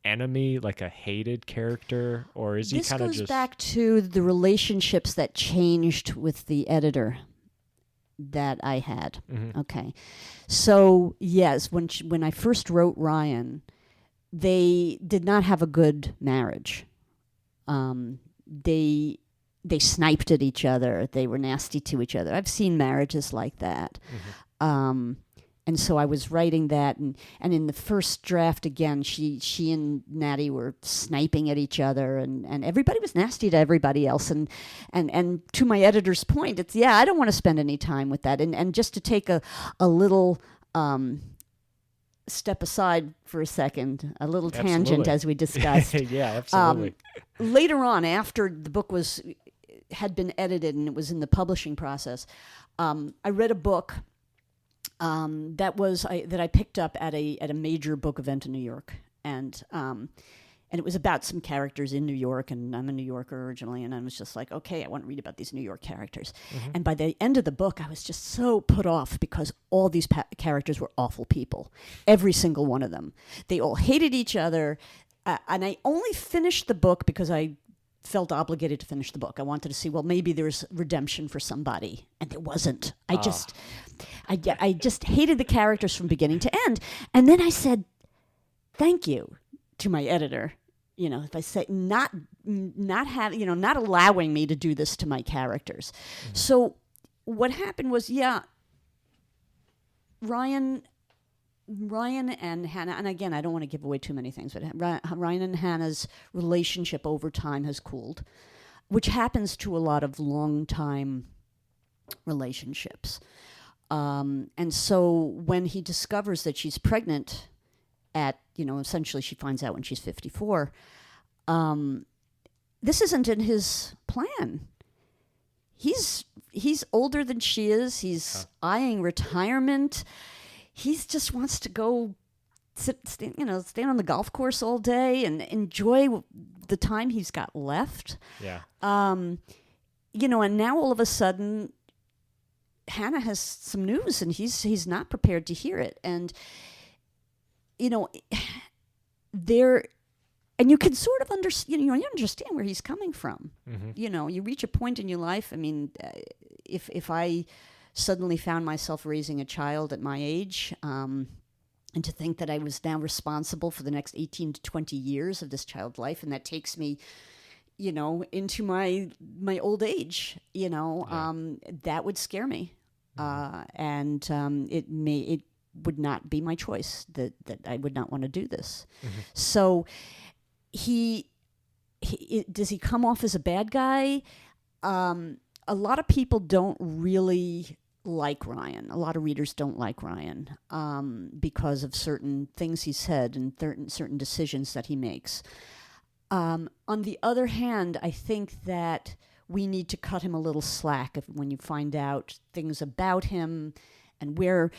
enemy, like a hated character, or is he kind of just... This goes back to the relationships that changed with the editor that I had. Mm-hmm. Okay. So, yes, when I first wrote Ryan, they did not have a good marriage. They sniped at each other. They were nasty to each other. I've seen marriages like that. Mm-hmm. And so I was writing that, and in the first draft, again, she and Natty were sniping at each other, and everybody was nasty to everybody else. And to my editor's point, it's, I don't want to spend any time with that. And just to take a little step aside for a second, a little tangent as we discussed. Yeah, absolutely. Later on, after the book had been edited and it was in the publishing process, I read a book that I picked up at a major book event in New York, and it was about some characters in New York, and I'm a New Yorker originally, and I was just like, okay, I want to read about these New York characters. Mm-hmm. And by the end of the book, I was just so put off because all these characters were awful people, every single one of them. They all hated each other, and I only finished the book because I felt obligated to finish the book. I wanted to see, well, maybe there's redemption for somebody, and there wasn't. I just hated the characters from beginning to end. And then I said, thank you to my editor. If I say not allowing me to do this to my characters. Mm-hmm. So what happened was, Ryan and Hannah, and again, I don't want to give away too many things, but Ryan and Hannah's relationship over time has cooled, which happens to a lot of long-time relationships. And so when he discovers that she's pregnant essentially she finds out when she's 54, this isn't in his plan. He's older than she is. He's eyeing retirement. He just wants to go stand on the golf course all day and enjoy the time he's got left. Yeah. And now all of a sudden, Hannah has some news, and he's not prepared to hear it. And and you can sort of understand. You understand where he's coming from. Mm-hmm. You reach a point in your life. I mean, if I suddenly found myself raising a child at my age, and to think that I was now responsible for the next 18 to 20 years of this child's life, and that takes me, into my old age, that would scare me. And it would not be my choice, that I would not want to do this. Mm-hmm. So does he come off as a bad guy? A lot of people don't really like Ryan. A lot of readers don't like Ryan because of certain things he said and certain decisions that he makes. On the other hand, I think that we need to cut him a little slack when you find out things about him and where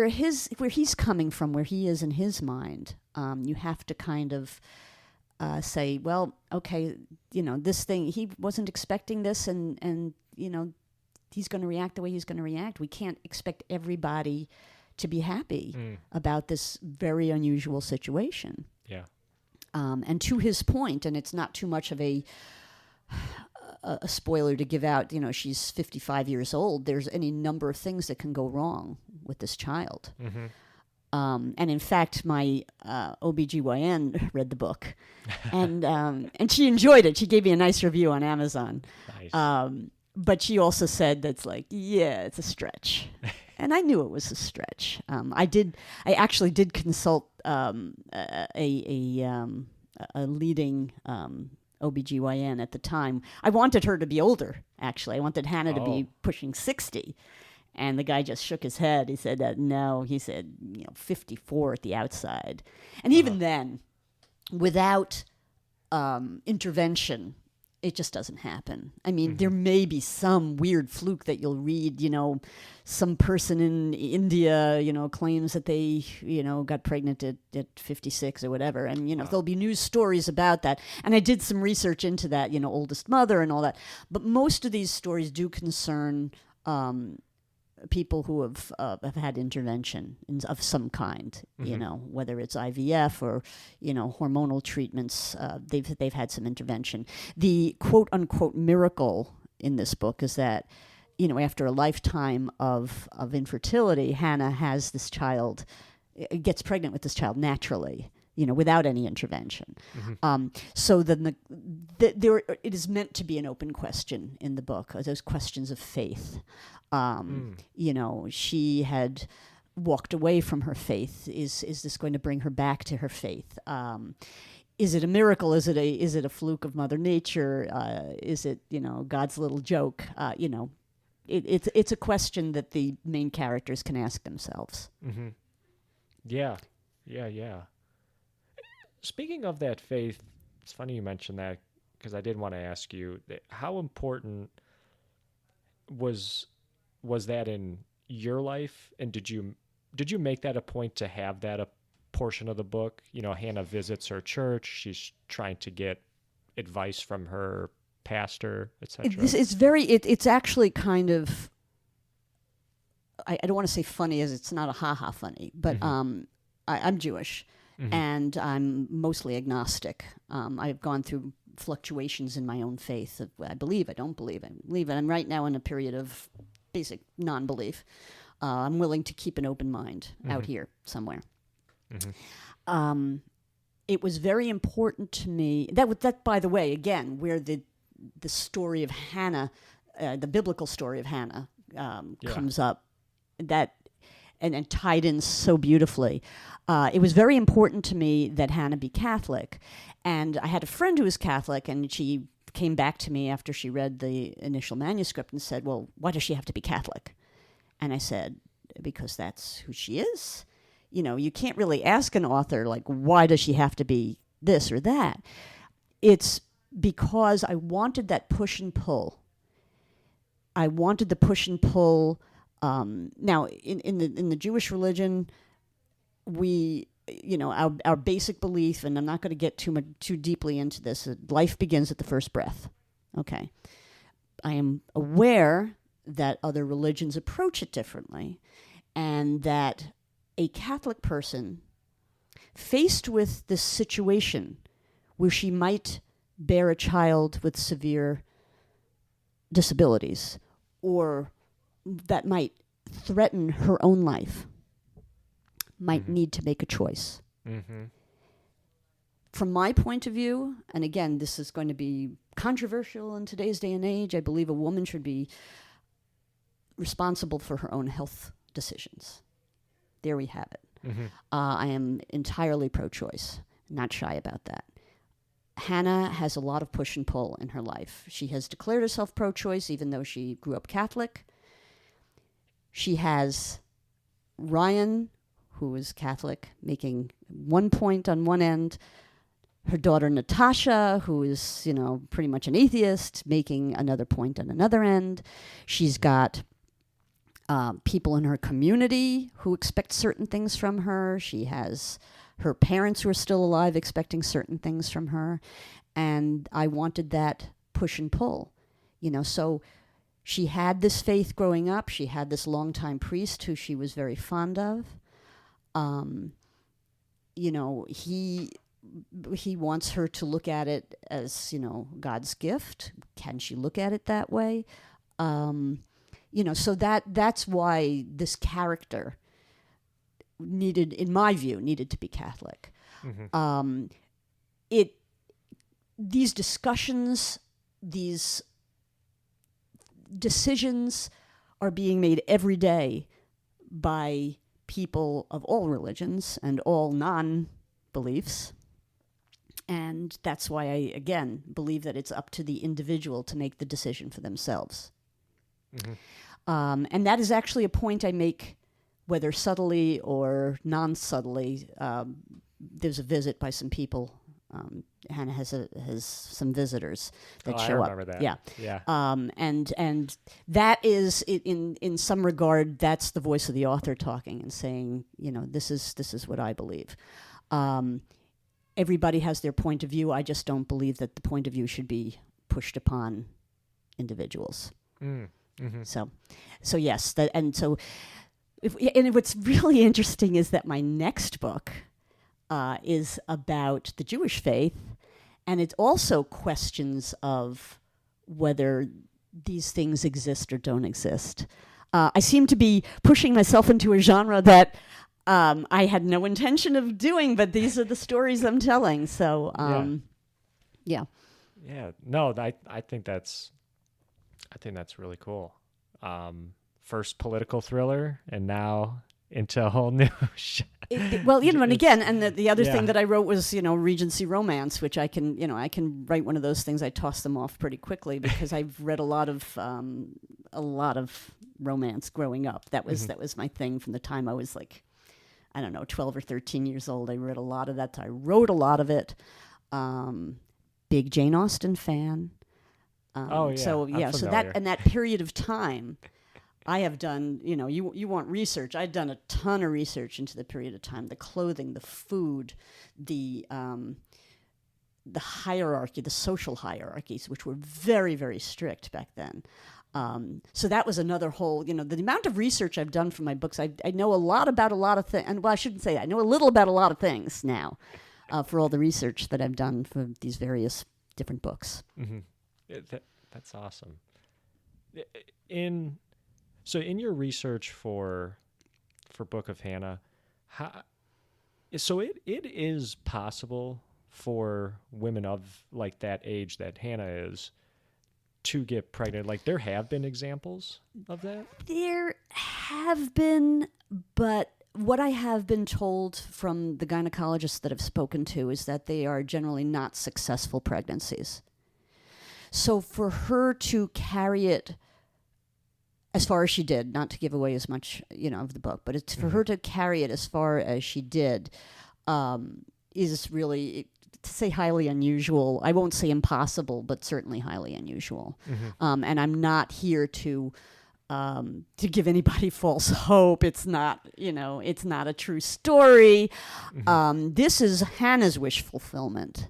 he's coming from, where he is in his mind. You have to kind of say, well, okay, this thing, he wasn't expecting this, and he's going to react the way he's going to react. We can't expect everybody to be happy about this very unusual situation. Yeah. And to his point, and it's not too much of a spoiler to give out, she's 55 years old. There's any number of things that can go wrong with this child. Mm-hmm. And in fact, my OBGYN read the book, and she enjoyed it. She gave me a nice review on Amazon. Nice. But she also said that's it's a stretch. And I knew it was a stretch. I actually did consult a leading OBGYN at the time. I wanted her to be older, actually. I wanted Hannah to be pushing 60. And the guy just shook his head. He said, no. He said, 54 at the outside. And even then, without intervention, it just doesn't happen. I mean, there may be some weird fluke that you'll read, some person in India, claims that they, got pregnant at 56 or whatever. And, there'll be news stories about that. And I did some research into that, oldest mother and all that. But most of these stories do concern people who have had intervention of some kind, whether it's IVF or, hormonal treatments, they've had some intervention. The quote unquote miracle in this book is that, after a lifetime of infertility, Hannah has this child, gets pregnant with this child naturally, without any intervention. Mm-hmm. So then it is meant to be an open question in the book, those questions of faith. She had walked away from her faith. Is this going to bring her back to her faith? Is it a miracle? Is it a fluke of Mother Nature? Is it God's little joke? It's a question that the main characters can ask themselves. Mm-hmm. Yeah. Speaking of that faith, it's funny you mentioned that, because I did want to ask you how important was that in your life, and did you make that a point to have that a portion of the book? Hannah visits her church. She's trying to get advice from her pastor, etc. It's actually kind of, I don't want to say funny, as it's not a ha-ha funny, but I'm Jewish. Mm-hmm. And I'm mostly agnostic. I've gone through fluctuations in my own faith. I believe, I don't believe, I believe. And I'm right now in a period of basic non-belief. I'm willing to keep an open mind out here somewhere. It was very important to me. That, by the way, again, where the story of Hannah, the biblical story of Hannah, comes up, that and tied in so beautifully. It was very important to me that Hannah be Catholic, and I had a friend who was Catholic, and she came back to me after she read the initial manuscript and said, "Well, why does she have to be Catholic?" And I said, "Because that's who she is. You know, you can't really ask an author, like, why does she have to be this or that? It's because I wanted that push and pull. I wanted the push and pull. Now, in the Jewish religion, we, you know, our basic belief, and I'm not going to get too deeply into this, life begins at the first breath. Okay. I am aware that other religions approach it differently, and that a Catholic person faced with this situation where she might bear a child with severe disabilities, or that might threaten her own life, might need to make a choice. From my point of view, and again, this is going to be controversial in today's day and age, I believe a woman should be responsible for her own health decisions. There we have it. I am entirely pro-choice, not shy about that. Hannah has a lot of push and pull in her life. She has declared herself pro-choice, even though she grew up Catholic. She has Ryan, who is Catholic, making one point on one end. Her daughter Natasha, who is, you know, pretty much an atheist, making another point on another end. She's got people in her community who expect certain things from her. She has her parents who are still alive expecting certain things from her. And I wanted that push and pull, you know. So she had this faith growing up. She had this longtime priest who she was very fond of. You know, he wants her to look at it as, you know, God's gift. Can she look at it that way? You know, so that's why this character needed, in my view, needed to be Catholic. These discussions, these decisions are being made every day by people of all religions and all non-beliefs. And that's why I, again, believe that it's up to the individual to make the decision for themselves. And that is actually a point I make, whether subtly or non-subtly. There's a visit by some people. Hannah has some visitors that show up. I remember that. Yeah. And that is, in some regard, that's the voice of the author talking and saying, you know, this is what I believe. Everybody has their point of view. I just don't believe that the point of view should be pushed upon individuals. So yes, and what's really interesting is that my next book is about the Jewish faith, and it's also questions of whether these things exist or don't exist. I seem to be pushing myself into a genre that I had no intention of doing, but these are the stories I'm telling. So, yeah. No, I think that's really cool. First political thriller, and now into a whole new. Well, you know, and again, and the other thing that I wrote was, you know, Regency romance, which I can write one of those things. I toss them off pretty quickly because I've read a lot of romance growing up. That was my thing from the time I was like, I don't know, 12 or 13 years old. I read a lot of that. I wrote a lot of it. Big Jane Austen fan. So that period of time, I have done, you know, you want research. I've done a ton of research into the period of time, the clothing, the food, the hierarchy, the social hierarchies, which were very, very strict back then. So that was another whole, you know, the amount of research I've done for my books. I know a lot about a lot of things, and well, I shouldn't say that. I know a little about a lot of things now for all the research that I've done for these various different books. Mm-hmm. That's awesome. In your research for Book of Hannah, so it is possible for women of like that age that Hannah is to get pregnant. Like there have been examples of that? There have been, but what I have been told from the gynecologists that I've spoken to is that they are generally not successful pregnancies. So for her to carry it as far as she did, not to give away as much, of the book, but it's for her to carry it as far as she did, is really, to say highly unusual. I won't say impossible, but certainly highly unusual. And I'm not here to give anybody false hope. It's not, it's not a true story. This is Hannah's wish fulfillment,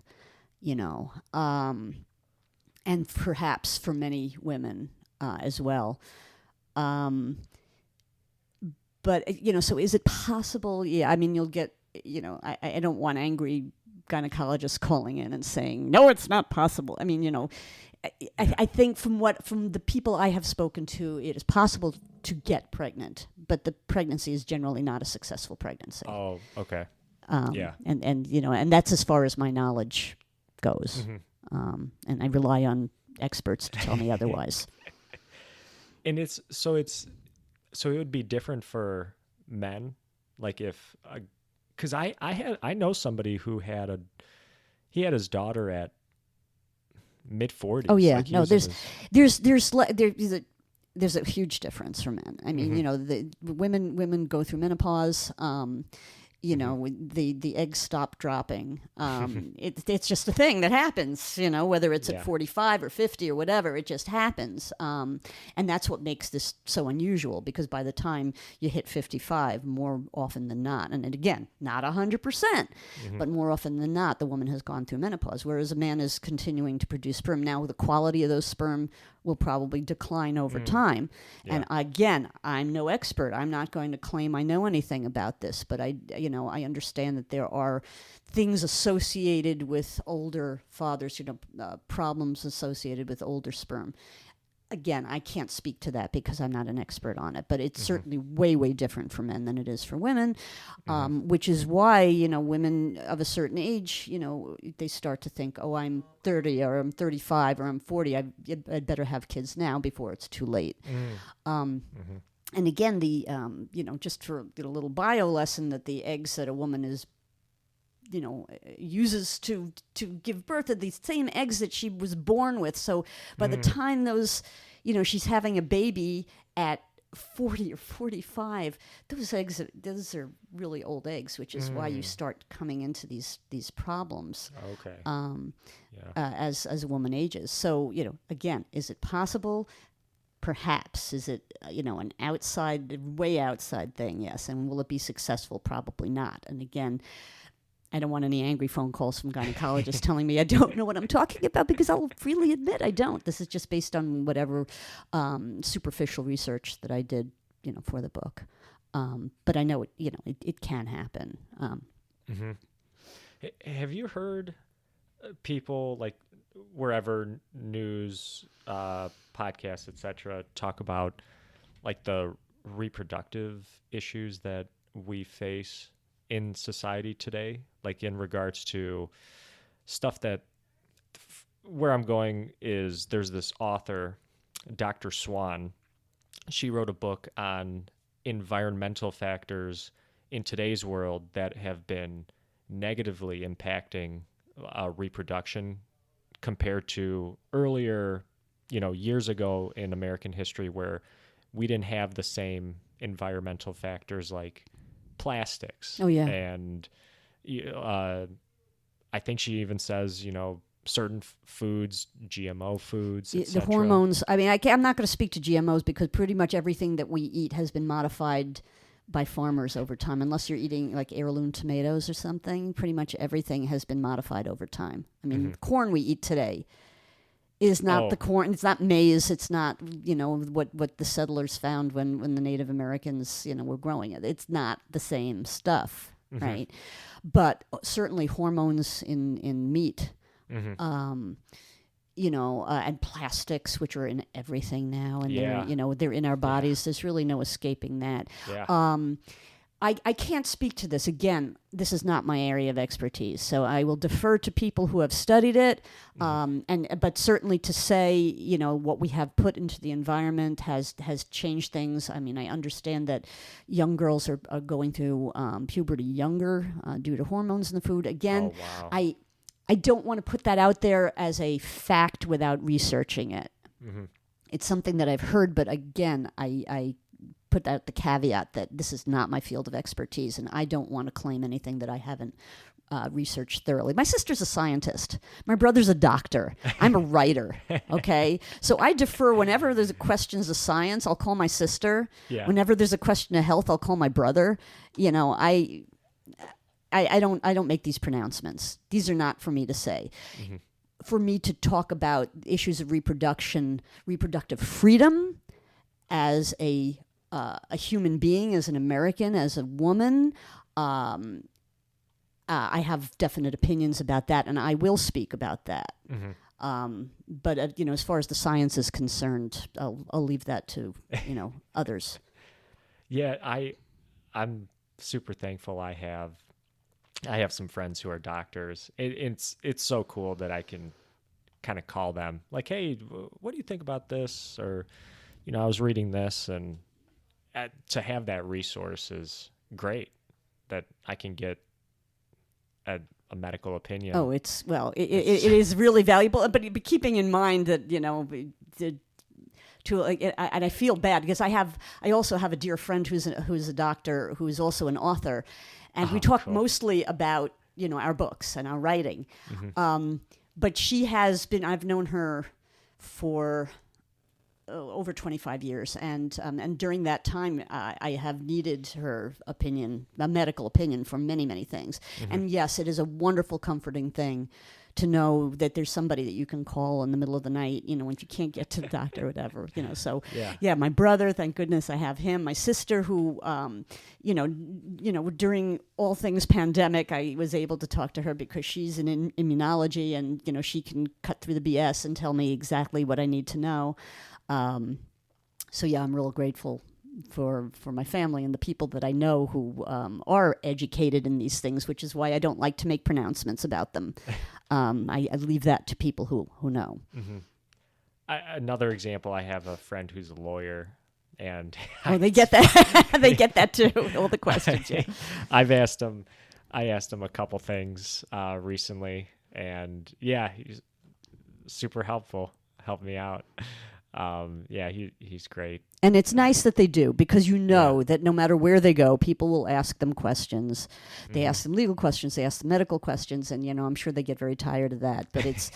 and perhaps for many women as well. But, so is it possible? Yeah, I mean, you'll get, I don't want angry gynecologists calling in and saying, no, it's not possible. I mean, I think from the people I have spoken to, it is possible to get pregnant, but the pregnancy is generally not a successful pregnancy. Oh, okay. Yeah. And that's as far as my knowledge goes. And I rely on experts to tell me otherwise. And so it would be different for men, like if, because I know somebody who had his daughter at mid-40s. Oh yeah, like no, there's a huge difference for men. I mean, the women go through menopause. The eggs stop dropping. It's just a thing that happens, whether it's at 45 or 50 or whatever, it just happens. And that's what makes this so unusual, because by the time you hit 55, more often than not, and again, not 100%, but more often than not, the woman has gone through menopause, whereas a man is continuing to produce sperm. Now, the quality of those sperm will probably decline over time. Yeah. And again, I'm no expert. I'm not going to claim I know anything about this, but I understand that there are things associated with older fathers, problems associated with older sperm. Again, I can't speak to that because I'm not an expert on it, but it's certainly way, way different for men than it is for women, which is why, women of a certain age, they start to think, oh, I'm 30 or I'm 35 or I'm 40. I'd better have kids now before it's too late. And again, just for a little bio lesson, that the eggs that a woman is uses to give birth are these same eggs that she was born with. So by the time those, she's having a baby at 40 or 45, those are really old eggs, which is why you start coming into these problems. Okay. As a woman ages. So, again, is it possible? Perhaps. Is it, an way outside thing? Yes. And will it be successful? Probably not. And again, I don't want any angry phone calls from gynecologists telling me I don't know what I'm talking about, because I'll freely admit I don't. This is just based on whatever superficial research that I did, for the book. But I know it can happen. Have you heard people, like wherever news, podcasts, etc., talk about like the reproductive issues that we face in society today, like in regards to stuff that where I'm going is there's this author, Dr. Swan. She wrote a book on environmental factors in today's world that have been negatively impacting reproduction compared to earlier, years ago in American history, where we didn't have the same environmental factors like plastics. Oh yeah. And I think she even says, certain foods, GMO foods, the hormones. I mean, I'm not going to speak to GMOs because pretty much everything that we eat has been modified by farmers over time. Unless you're eating like heirloom tomatoes or something, pretty much everything has been modified over time. I mean, corn we eat today is not the corn. It's not maize. It's not, what the settlers found when the Native Americans, were growing it. It's not the same stuff, right? But certainly hormones in meat And plastics, which are in everything now, and Yeah. they're in our bodies. There's really no escaping that. Yeah. I can't speak to this. Again, this is not my area of expertise, so I will defer to people who have studied it. But certainly to say, what we have put into the environment has changed things. I mean, I understand that young girls are going through puberty younger due to hormones in the food. Again, wow. I don't want to put that out there as a fact without researching it. It's something that I've heard, but again, I put out the caveat that this is not my field of expertise, and I don't want to claim anything that I haven't researched thoroughly. My sister's a scientist. My brother's a doctor. I'm a writer, okay? So I defer whenever there's questions of science, I'll call my sister. Yeah. Whenever there's a question of health, I'll call my brother. I don't make these pronouncements. These are not for me to say. For me to talk about issues of reproductive freedom as a human being, as an American, as a woman, I have definite opinions about that, and I will speak about that. But as far as the science is concerned, I'll leave that to others. Yeah, I'm super thankful. I have some friends who are doctors. It's so cool that I can kind of call them like, hey, what do you think about this? Or, I was reading this, and to have that resource is great, that I can get a medical opinion. Oh, it is really valuable, but keeping in mind that, and I feel bad because I also have a dear friend who's a doctor who is also an author, and we talk mostly about our books and our writing. But she has been. I've known her for over 25 years, and during that time, I have needed her opinion, a medical opinion, for many, many things. And yes, it is a wonderful, comforting thing to know that there's somebody that you can call in the middle of the night, when you can't get to the doctor or whatever, So, yeah, my brother, thank goodness I have him. My sister, who, during all things pandemic, I was able to talk to her because she's in immunology, and, she can cut through the BS and tell me exactly what I need to know. So, yeah, I'm real grateful for my family and the people that I know who are educated in these things, which is why I don't like to make pronouncements about them. I leave that to people who know. Another example, I have a friend who's a lawyer, and they get that. They get that too. All the questions. Yeah. I asked him a couple things recently, and he's super helpful. Helped me out. He's great. And it's nice that they do, because that no matter where they go, people will ask them questions. They ask them legal questions, they ask them medical questions, and I'm sure they get very tired of that. But it's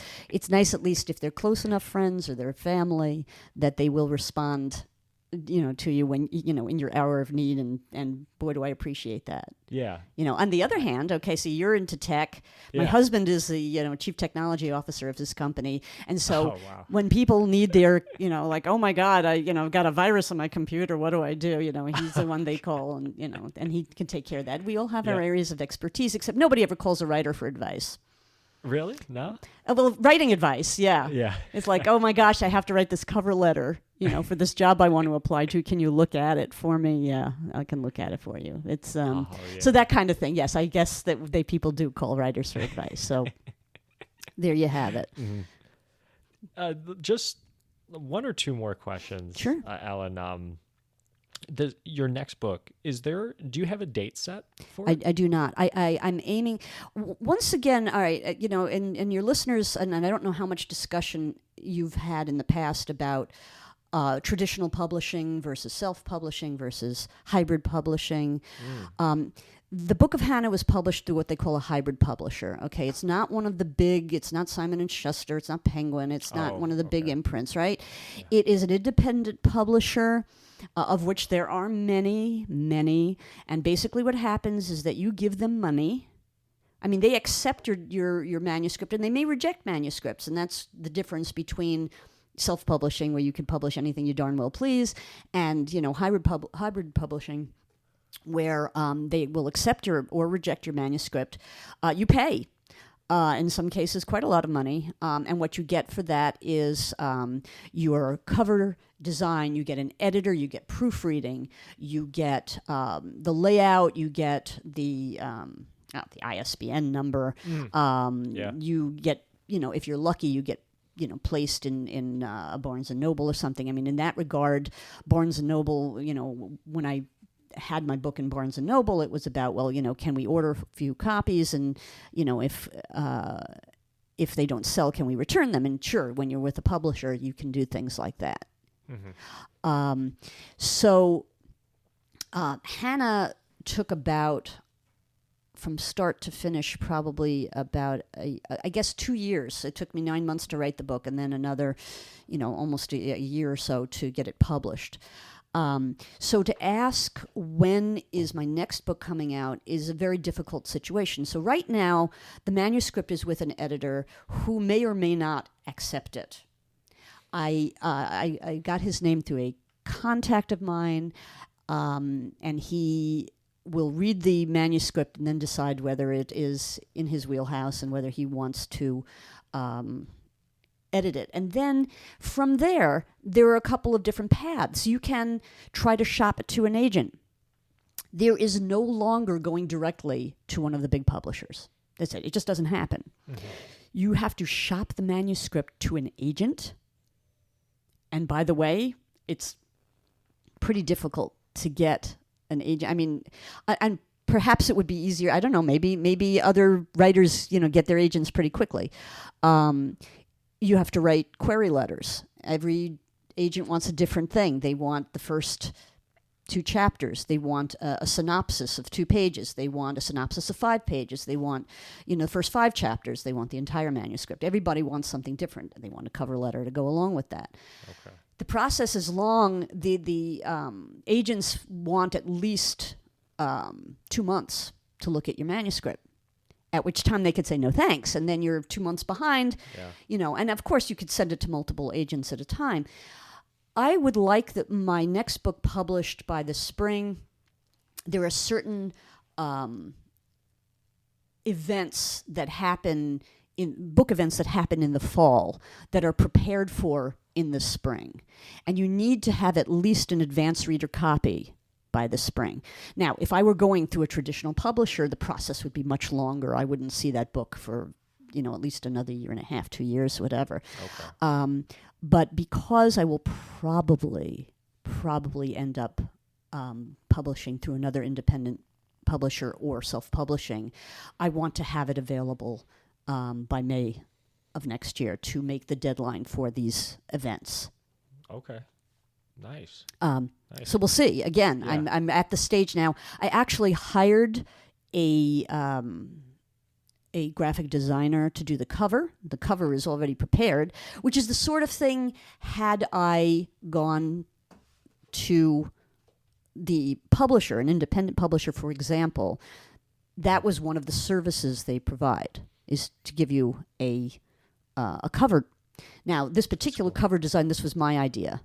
nice, at least if they're close enough friends or their family, that they will respond to you when in your hour of need, and boy, do I appreciate that. Yeah. On the other hand, okay, so you're into tech. My husband is the chief technology officer of this company, and so when people need their like, oh my God, I've got a virus on my computer, what do I do? He's the one they call, and and he can take care of that. We all have our areas of expertise, except nobody ever calls a writer for advice. Really? No? Well, writing advice, yeah. Yeah. It's like, oh my gosh, I have to write this cover letter, for this job I want to apply to. Can you look at it for me? Yeah, I can look at it for you. It's so that kind of thing. Yes, I guess that people do call writers for advice. So there you have it. Just one or two more questions. Sure. Ellen, your next book, do you have a date set for it? I do not. I'm aiming, once again, all right, and your listeners, and I don't know how much discussion you've had in the past about traditional publishing versus self-publishing versus hybrid publishing. The Book of Hannah was published through what they call a hybrid publisher. Okay, it's not one of the big, it's not Simon & Schuster, it's not Penguin, it's not one of the big imprints, right? Yeah. It is an independent publisher, of which there are many, many, and basically what happens is that you give them money. I mean, they accept your manuscript, and they may reject manuscripts, and that's the difference between self-publishing, where you can publish anything you darn well please, and hybrid publishing, where they will accept or reject your manuscript. You pay. In some cases, quite a lot of money. And what you get for that is your cover design, you get an editor, you get proofreading, you get the layout, you get the ISBN number. You get, if you're lucky, you get placed in a Barnes & Noble or something. I mean, in that regard, Barnes & Noble, when I had my book in Barnes & Noble, it was about, well, can we order a few copies? And, if they don't sell, can we return them? And sure, when you're with a publisher, you can do things like that. Mm-hmm. Hannah took about, from start to finish, probably about, I guess, 2 years. It took me 9 months to write the book, and then another, almost a year or so to get it published. So to ask when is my next book coming out is a very difficult situation. So right now, the manuscript is with an editor who may or may not accept it. I got his name through a contact of mine, and he will read the manuscript and then decide whether it is in his wheelhouse and whether he wants to edit it. And then from there are a couple of different paths. You can try to shop it to an agent. There is no longer going directly to one of the big publishers. That's it. It just doesn't happen. Mm-hmm. You have to shop the manuscript to an agent. And by the way, it's pretty difficult to get an agent. I mean, and perhaps it would be easier. I don't know. Maybe other writers, get their agents pretty quickly. You have to write query letters. Every agent wants a different thing. They want the first 2 chapters. They want a synopsis of 2 pages. They want a synopsis of 5 pages. They want, the first 5 chapters. They want the entire manuscript. Everybody wants something different. They want a cover letter to go along with that. Okay. The process is long. The agents want at least 2 months to look at your manuscript, at which time they could say no thanks, and then you're 2 months behind. Yeah. And of course you could send it to multiple agents at a time. I would like that my next book published by the spring. There are certain events that happen book events that happen in the fall that are prepared for in the spring, and you need to have at least an advance reader copy by the spring. Now, if I were going through a traditional publisher, the process would be much longer. I wouldn't see that book for, at least another 1.5, 2 years, whatever. Okay. But because I will probably end up publishing through another independent publisher or self-publishing, I want to have it available by May of next year to make the deadline for these events. Okay. Nice. Nice. So we'll see. Again, yeah. I'm at the stage now. I actually hired a graphic designer to do the cover. The cover is already prepared, which is the sort of thing, had I gone to the publisher, an independent publisher, for example, that was one of the services they provide, is to give you a cover. Now, this particular cover design, this was my idea.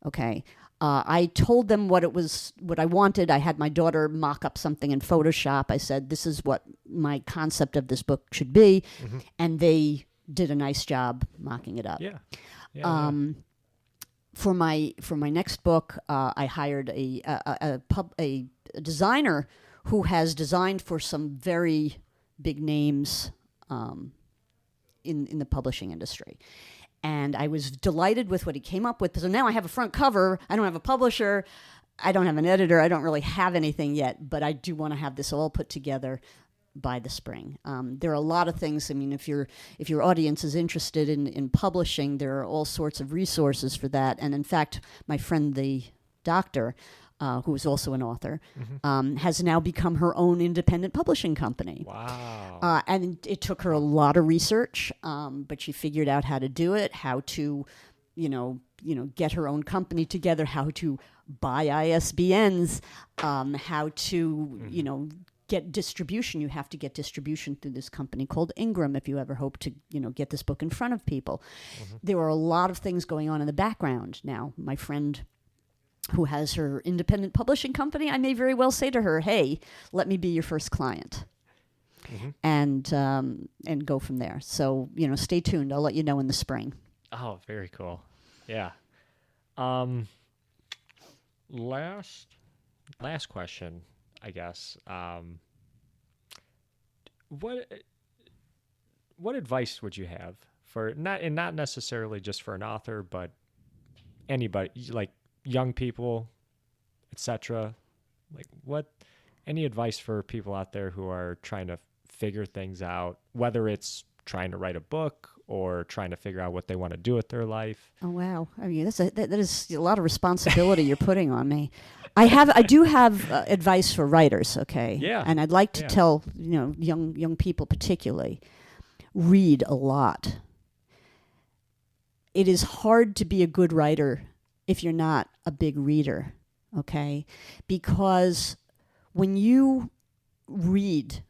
Okay. I told them what I wanted. I had my daughter mock up something in Photoshop. I said, this is what my concept of this book should be. Mm-hmm. And they did a nice job mocking it up. Yeah. For my next book, I hired a designer who has designed for some very big names in the publishing industry. And I was delighted with what he came up with. So now I have a front cover. I don't have a publisher. I don't have an editor. I don't really have anything yet, but I do want to have this all put together by the spring. There are a lot of things. I mean, if your audience is interested in publishing, there are all sorts of resources for that. And in fact, my friend, the doctor, who is also an author, mm-hmm. Has now become her own independent publishing company. Wow. And it took her a lot of research, but she figured out how to do it, how to, get her own company together, how to buy ISBNs, how to, mm-hmm. Get distribution. You have to get distribution through this company called Ingram if you ever hope to, get this book in front of people. Mm-hmm. There are a lot of things going on in the background. Now, my friend who has her independent publishing company, I may very well say to her, hey, let me be your first client. and go from there. So, stay tuned. I'll let you know in the spring. Oh, very cool. Yeah. Last question, I guess. What advice would you have for not necessarily just for an author, but anybody, like young people, etc.? Like any advice for people out there who are trying to figure things out, whether it's trying to write a book or trying to figure out what they want to do with their life? Oh, wow. I mean, that is a lot of responsibility you're putting on me. I do have advice for writers, okay? Yeah. And I'd like to tell, young people particularly, read a lot. It is hard to be a good writer if you're not a big reader, okay? Because when you read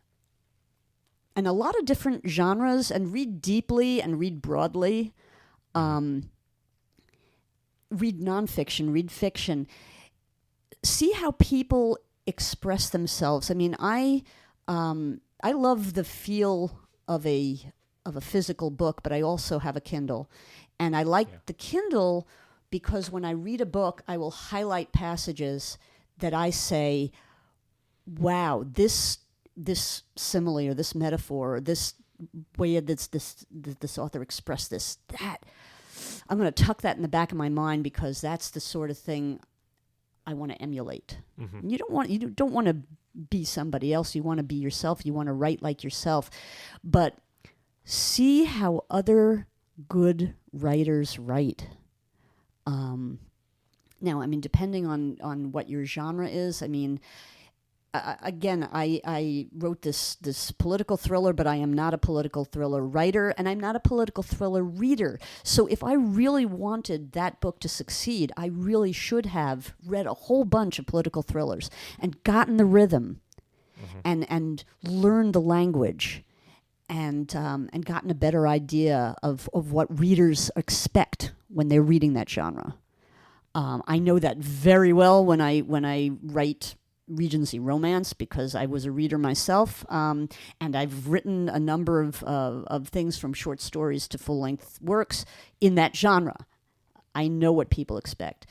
in a lot of different genres and read deeply and read broadly, read nonfiction, read fiction, see how people express themselves. I mean, I love the feel of a physical book, but I also have a Kindle, and I like the Kindle because when I read a book, I will highlight passages that I say, "Wow, this simile or this metaphor or this way this author expressed that." I'm going to tuck that in the back of my mind because that's the sort of thing I want to emulate. Mm-hmm. You don't want to be somebody else. You want to be yourself. You want to write like yourself. But see how other good writers write. Now, I mean, depending on what your genre is, I mean, again, I wrote this political thriller, but I am not a political thriller writer, and I'm not a political thriller reader. So if I really wanted that book to succeed, I really should have read a whole bunch of political thrillers and gotten the rhythm, and learned the language, and gotten a better idea of what readers expect when they're reading that genre. I know that very well when I write Regency romance because I was a reader myself, and I've written a number of things from short stories to full-length works in that genre. I know what people expect.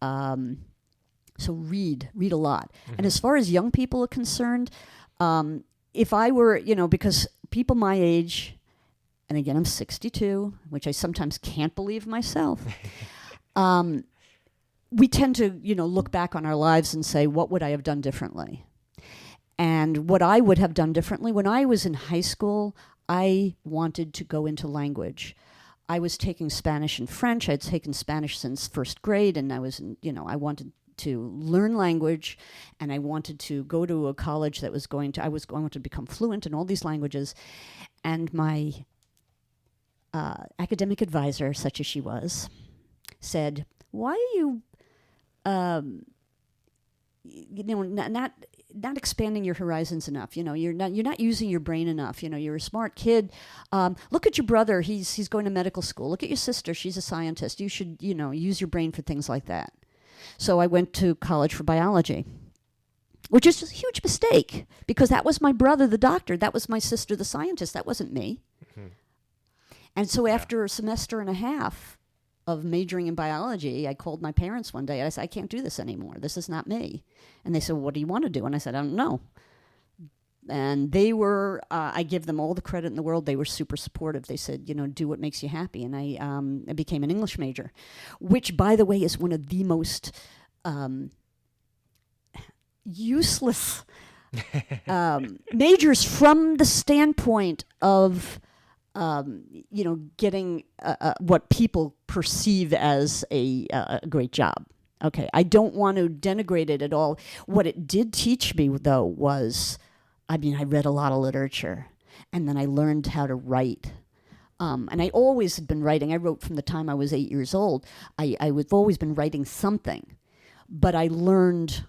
So read a lot. Mm-hmm. And as far as young people are concerned, if I were, because people my age, and again, I'm 62, which I sometimes can't believe myself, we tend to, look back on our lives and say, what would I have done differently? And what I would have done differently, when I was in high school, I wanted to go into language. I was taking Spanish and French. I'd taken Spanish since first grade, and I I wanted to learn language, and I wanted to go to a college that was I was going to become fluent in all these languages. And my academic advisor, such as she was, said, why are you not expanding your horizons enough? You're not using your brain enough. You're a smart kid. Look at your brother. He's going to medical school. Look at your sister. She's a scientist. You should, use your brain for things like that. So I went to college for biology, which is a huge mistake because that was my brother, the doctor. That was my sister, the scientist. That wasn't me. Mm-hmm. And so after a semester and a half of majoring in biology, I called my parents one day. I said, I can't do this anymore. This is not me. And they said, what do you want to do? And I said, I don't know. And they were, I give them all the credit in the world. They were super supportive. They said, do what makes you happy. And I became an English major, which, by the way, is one of the most useless majors from the standpoint of getting what people perceive as a great job. Okay, I don't want to denigrate it at all. What it did teach me, though, was, I read a lot of literature, and then I learned how to write. And I always had been writing. I wrote from the time I was 8 years old. I've always been writing something, but I learned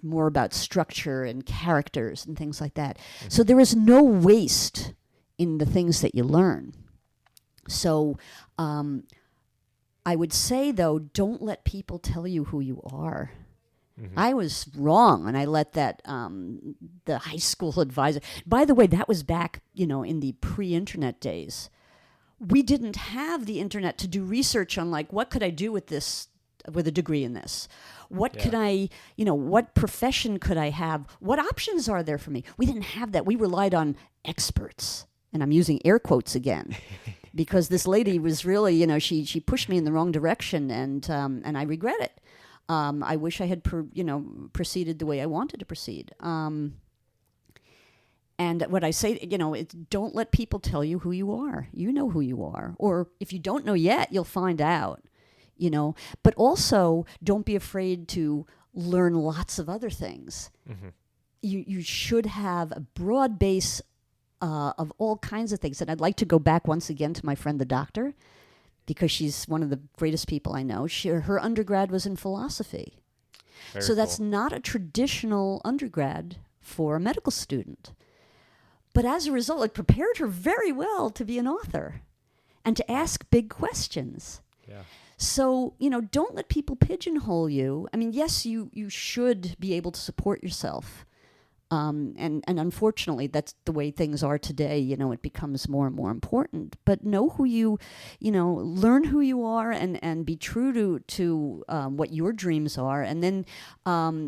more about structure and characters and things like that. Mm-hmm. So there is no waste in the things that you learn. So I would say, though, don't let people tell you who you are. I was wrong, and I let that the high school advisor. By the way, that was back, in the pre-internet days. We didn't have the internet to do research on like what could I do with this, with a degree in this. What could I, what profession could I have? What options are there for me? We didn't have that. We relied on experts, and I'm using air quotes again. Because this lady was really, she pushed me in the wrong direction, and I regret it. I wish I had, proceeded the way I wanted to proceed. And what I say, it's don't let people tell you who you are. You know who you are. Or if you don't know yet, you'll find out, But also, don't be afraid to learn lots of other things. Mm-hmm. You should have a broad base of all kinds of things. And I'd like to go back once again to my friend the doctor, because she's one of the greatest people I know. Her undergrad was in philosophy. Very so that's not a traditional undergrad for a medical student. But as a result, it prepared her very well to be an author and to ask big questions. Yeah. So, don't let people pigeonhole you. I mean, yes, you should be able to support yourself. And unfortunately, that's the way things are today. It becomes more and more important. But know who learn who you are, and be true to what your dreams are. And then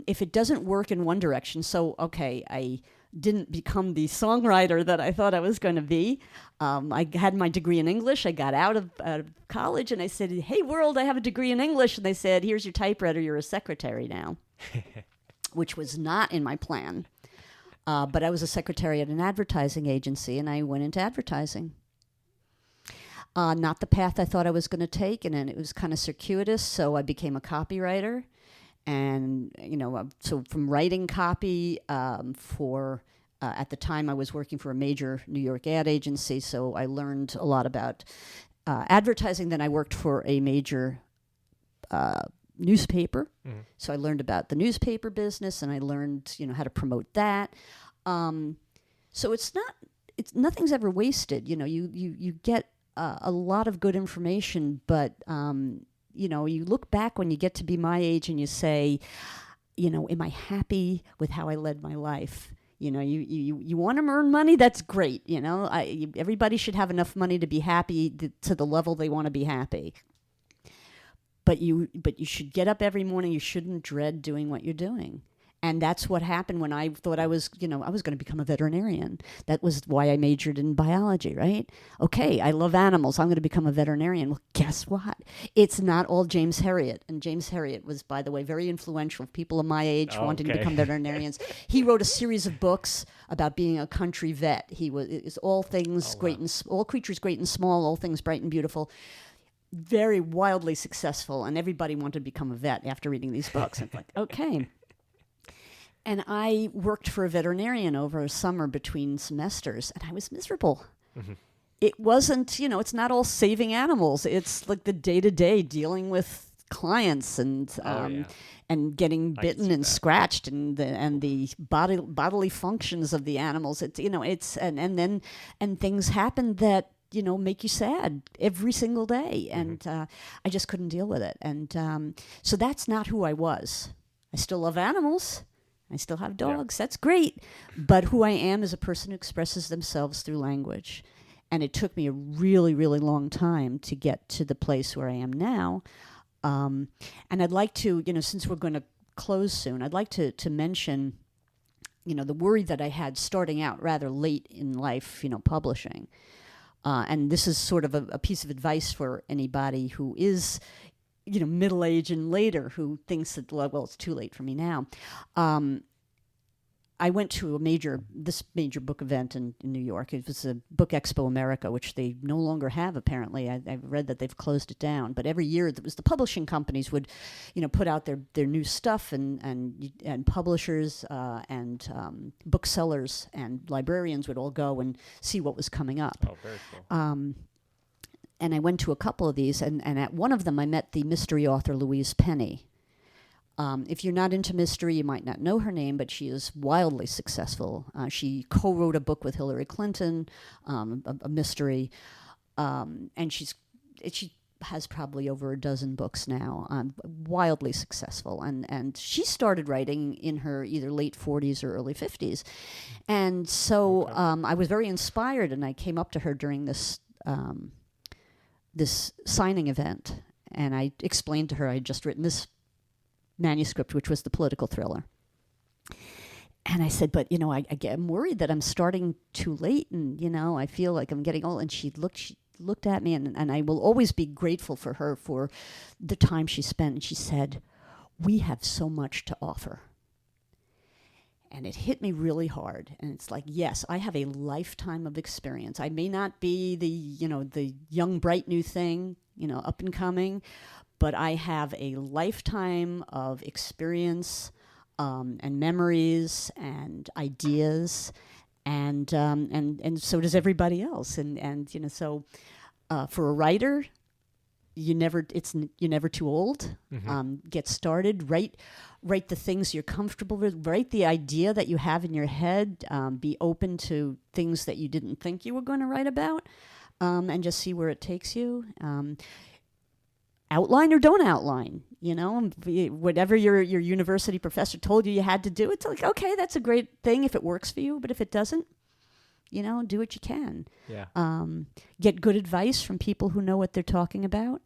if it doesn't work in one direction, so, okay, I didn't become the songwriter that I thought I was going to be. I had my degree in English. I got out of college, and I said, hey, world, I have a degree in English. And they said, here's your typewriter. You're a secretary now, which was not in my plan. But I was a secretary at an advertising agency, and I went into advertising. Not the path I thought I was going to take, and then it was kind of circuitous, so I became a copywriter. And, so from writing copy at the time I was working for a major New York ad agency, so I learned a lot about advertising. Then I worked for a major newspaper. Mm-hmm. So I learned about the newspaper business, and I learned, how to promote that. So nothing's ever wasted. You get a lot of good information, but, you look back when you get to be my age and you say, am I happy with how I led my life? You want to earn money? That's great. Everybody should have enough money to be happy to the level they want to be happy. But you should get up every morning. You shouldn't dread doing what you're doing. And that's what happened when I thought I was going to become a veterinarian. That was why I majored in biology, right? Okay, I love animals. I'm going to become a veterinarian. Well, guess what? It's not all James Herriot. And James Herriot was, by the way, very influential. People of my age wanting to become veterinarians. He wrote a series of books about being a country vet. It was all things great and all creatures great and small, all things bright and beautiful. Very wildly successful, and everybody wanted to become a vet after reading these books. It's like, okay. And I worked for a veterinarian over a summer between semesters, and I was miserable. Mm-hmm. It wasn't, it's not all saving animals. It's like the day-to-day dealing with clients and getting bitten and scratched, and the bodily functions of the animals. It's and things happen that make you sad every single day. And I just couldn't deal with it. And so that's not who I was. I still love animals. I still have dogs. Yeah. That's great. But who I am is a person who expresses themselves through language. And it took me a really, really long time to get to the place where I am now. And I'd like to, since we're going to close soon, I'd like to mention, the worry that I had starting out rather late in life, publishing. And this is sort of a piece of advice for anybody who is, middle-aged and later, who thinks that, well, it's too late for me now. I went to this major book event in New York. It was a Book Expo America, which they no longer have, apparently. I've read that they've closed it down. But every year, it was the publishing companies would, put out their new stuff, and publishers and booksellers and librarians would all go and see what was coming up. Oh, very cool. And I went to a couple of these, and at one of them, I met the mystery author Louise Penny. If you're not into mystery, you might not know her name, but she is wildly successful. She co-wrote a book with Hillary Clinton, a mystery, and has probably over a dozen books now, wildly successful. And she started writing in her either late 40s or early 50s. And so I was very inspired, and I came up to her during this signing event, and I explained to her I had just written this manuscript, which was the political thriller. And I said, but, I'm worried that I'm starting too late, and, I feel like I'm getting old. And she looked at me, and I will always be grateful for her for the time she spent. And she said, we have so much to offer. And it hit me really hard. And it's like, yes, I have a lifetime of experience. I may not be the young, bright new thing, up and coming, but I have a lifetime of experience and memories and ideas, and so does everybody else. And so for a writer, you're never too old. Get started. Write the things you're comfortable with. Write the idea that you have in your head. Be open to things that you didn't think you were going to write about, and just see where it takes you. Outline or don't outline, whatever your university professor told you had to do. It's like, okay, that's a great thing if it works for you, but if it doesn't, do what you can. Yeah. Get good advice from people who know what they're talking about.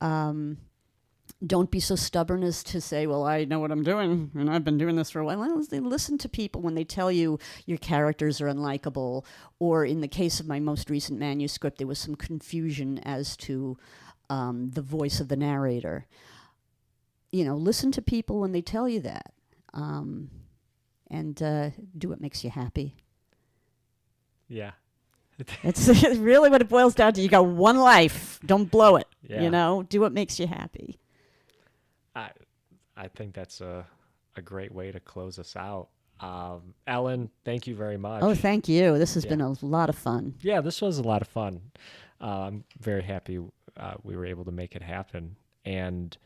Don't be so stubborn as to say, well, I know what I'm doing, and I've been doing this for a while. Well, listen to people when they tell you your characters are unlikable, or in the case of my most recent manuscript, there was some confusion as to the voice of the narrator. Listen to people when they tell you that, and do what makes you happy. Yeah. It's really what it boils down to. You got one life. Don't blow it. Yeah. Do what makes you happy. I think that's a great way to close us out. Ellen, thank you very much. Oh, thank you. This has been a lot of fun. Yeah, this was a lot of fun. I'm very happy we were able to make it happen. And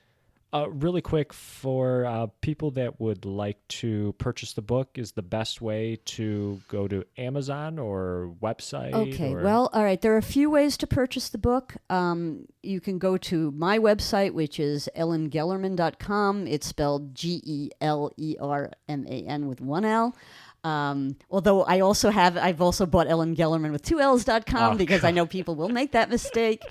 really quick, for people that would like to purchase the book, is the best way to go to Amazon or website? Okay, well, all right. There are a few ways to purchase the book. You can go to my website, which is ellengelerman.com. It's spelled Gelerman with one L. Although I've also bought Ellen Gelerman with two L's.com because I know people will make that mistake.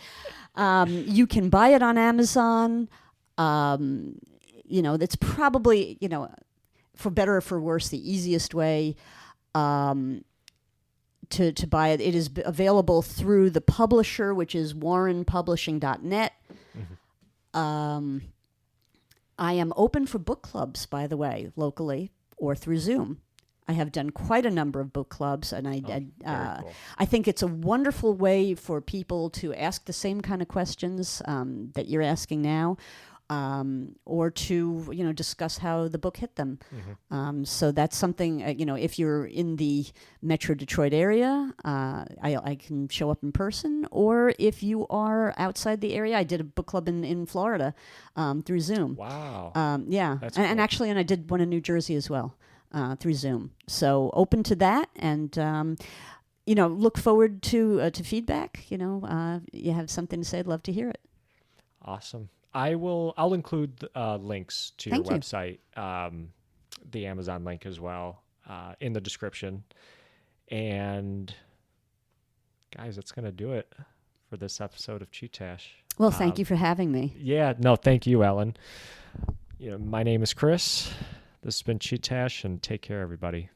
You can buy it on Amazon. That's probably, for better or for worse, the easiest way to buy it. It is available through the publisher, which is warrenpublishing.net. I am open for book clubs, by the way, locally or through Zoom. I have done quite a number of book clubs, and cool. I think it's a wonderful way for people to ask the same kind of questions that you're asking now, or to discuss how the book hit them. So that's something, if you're in the Metro Detroit area, I can show up in person, or if you are outside the area, I did a book club in Florida through Zoom. Wow. Yeah, That's and cool. actually, I did one in New Jersey as well. Through Zoom. So open to that, and look forward to feedback. You have something to say, I'd love to hear it. Awesome. I'll include links to your website, the Amazon link as well, in the description. And guys, that's going to do it for this episode of Chee-Tash. Well, thank you for having me. Yeah, no, thank you, Ellen. My name is Chris. This has been Chee-Tash, and take care, everybody.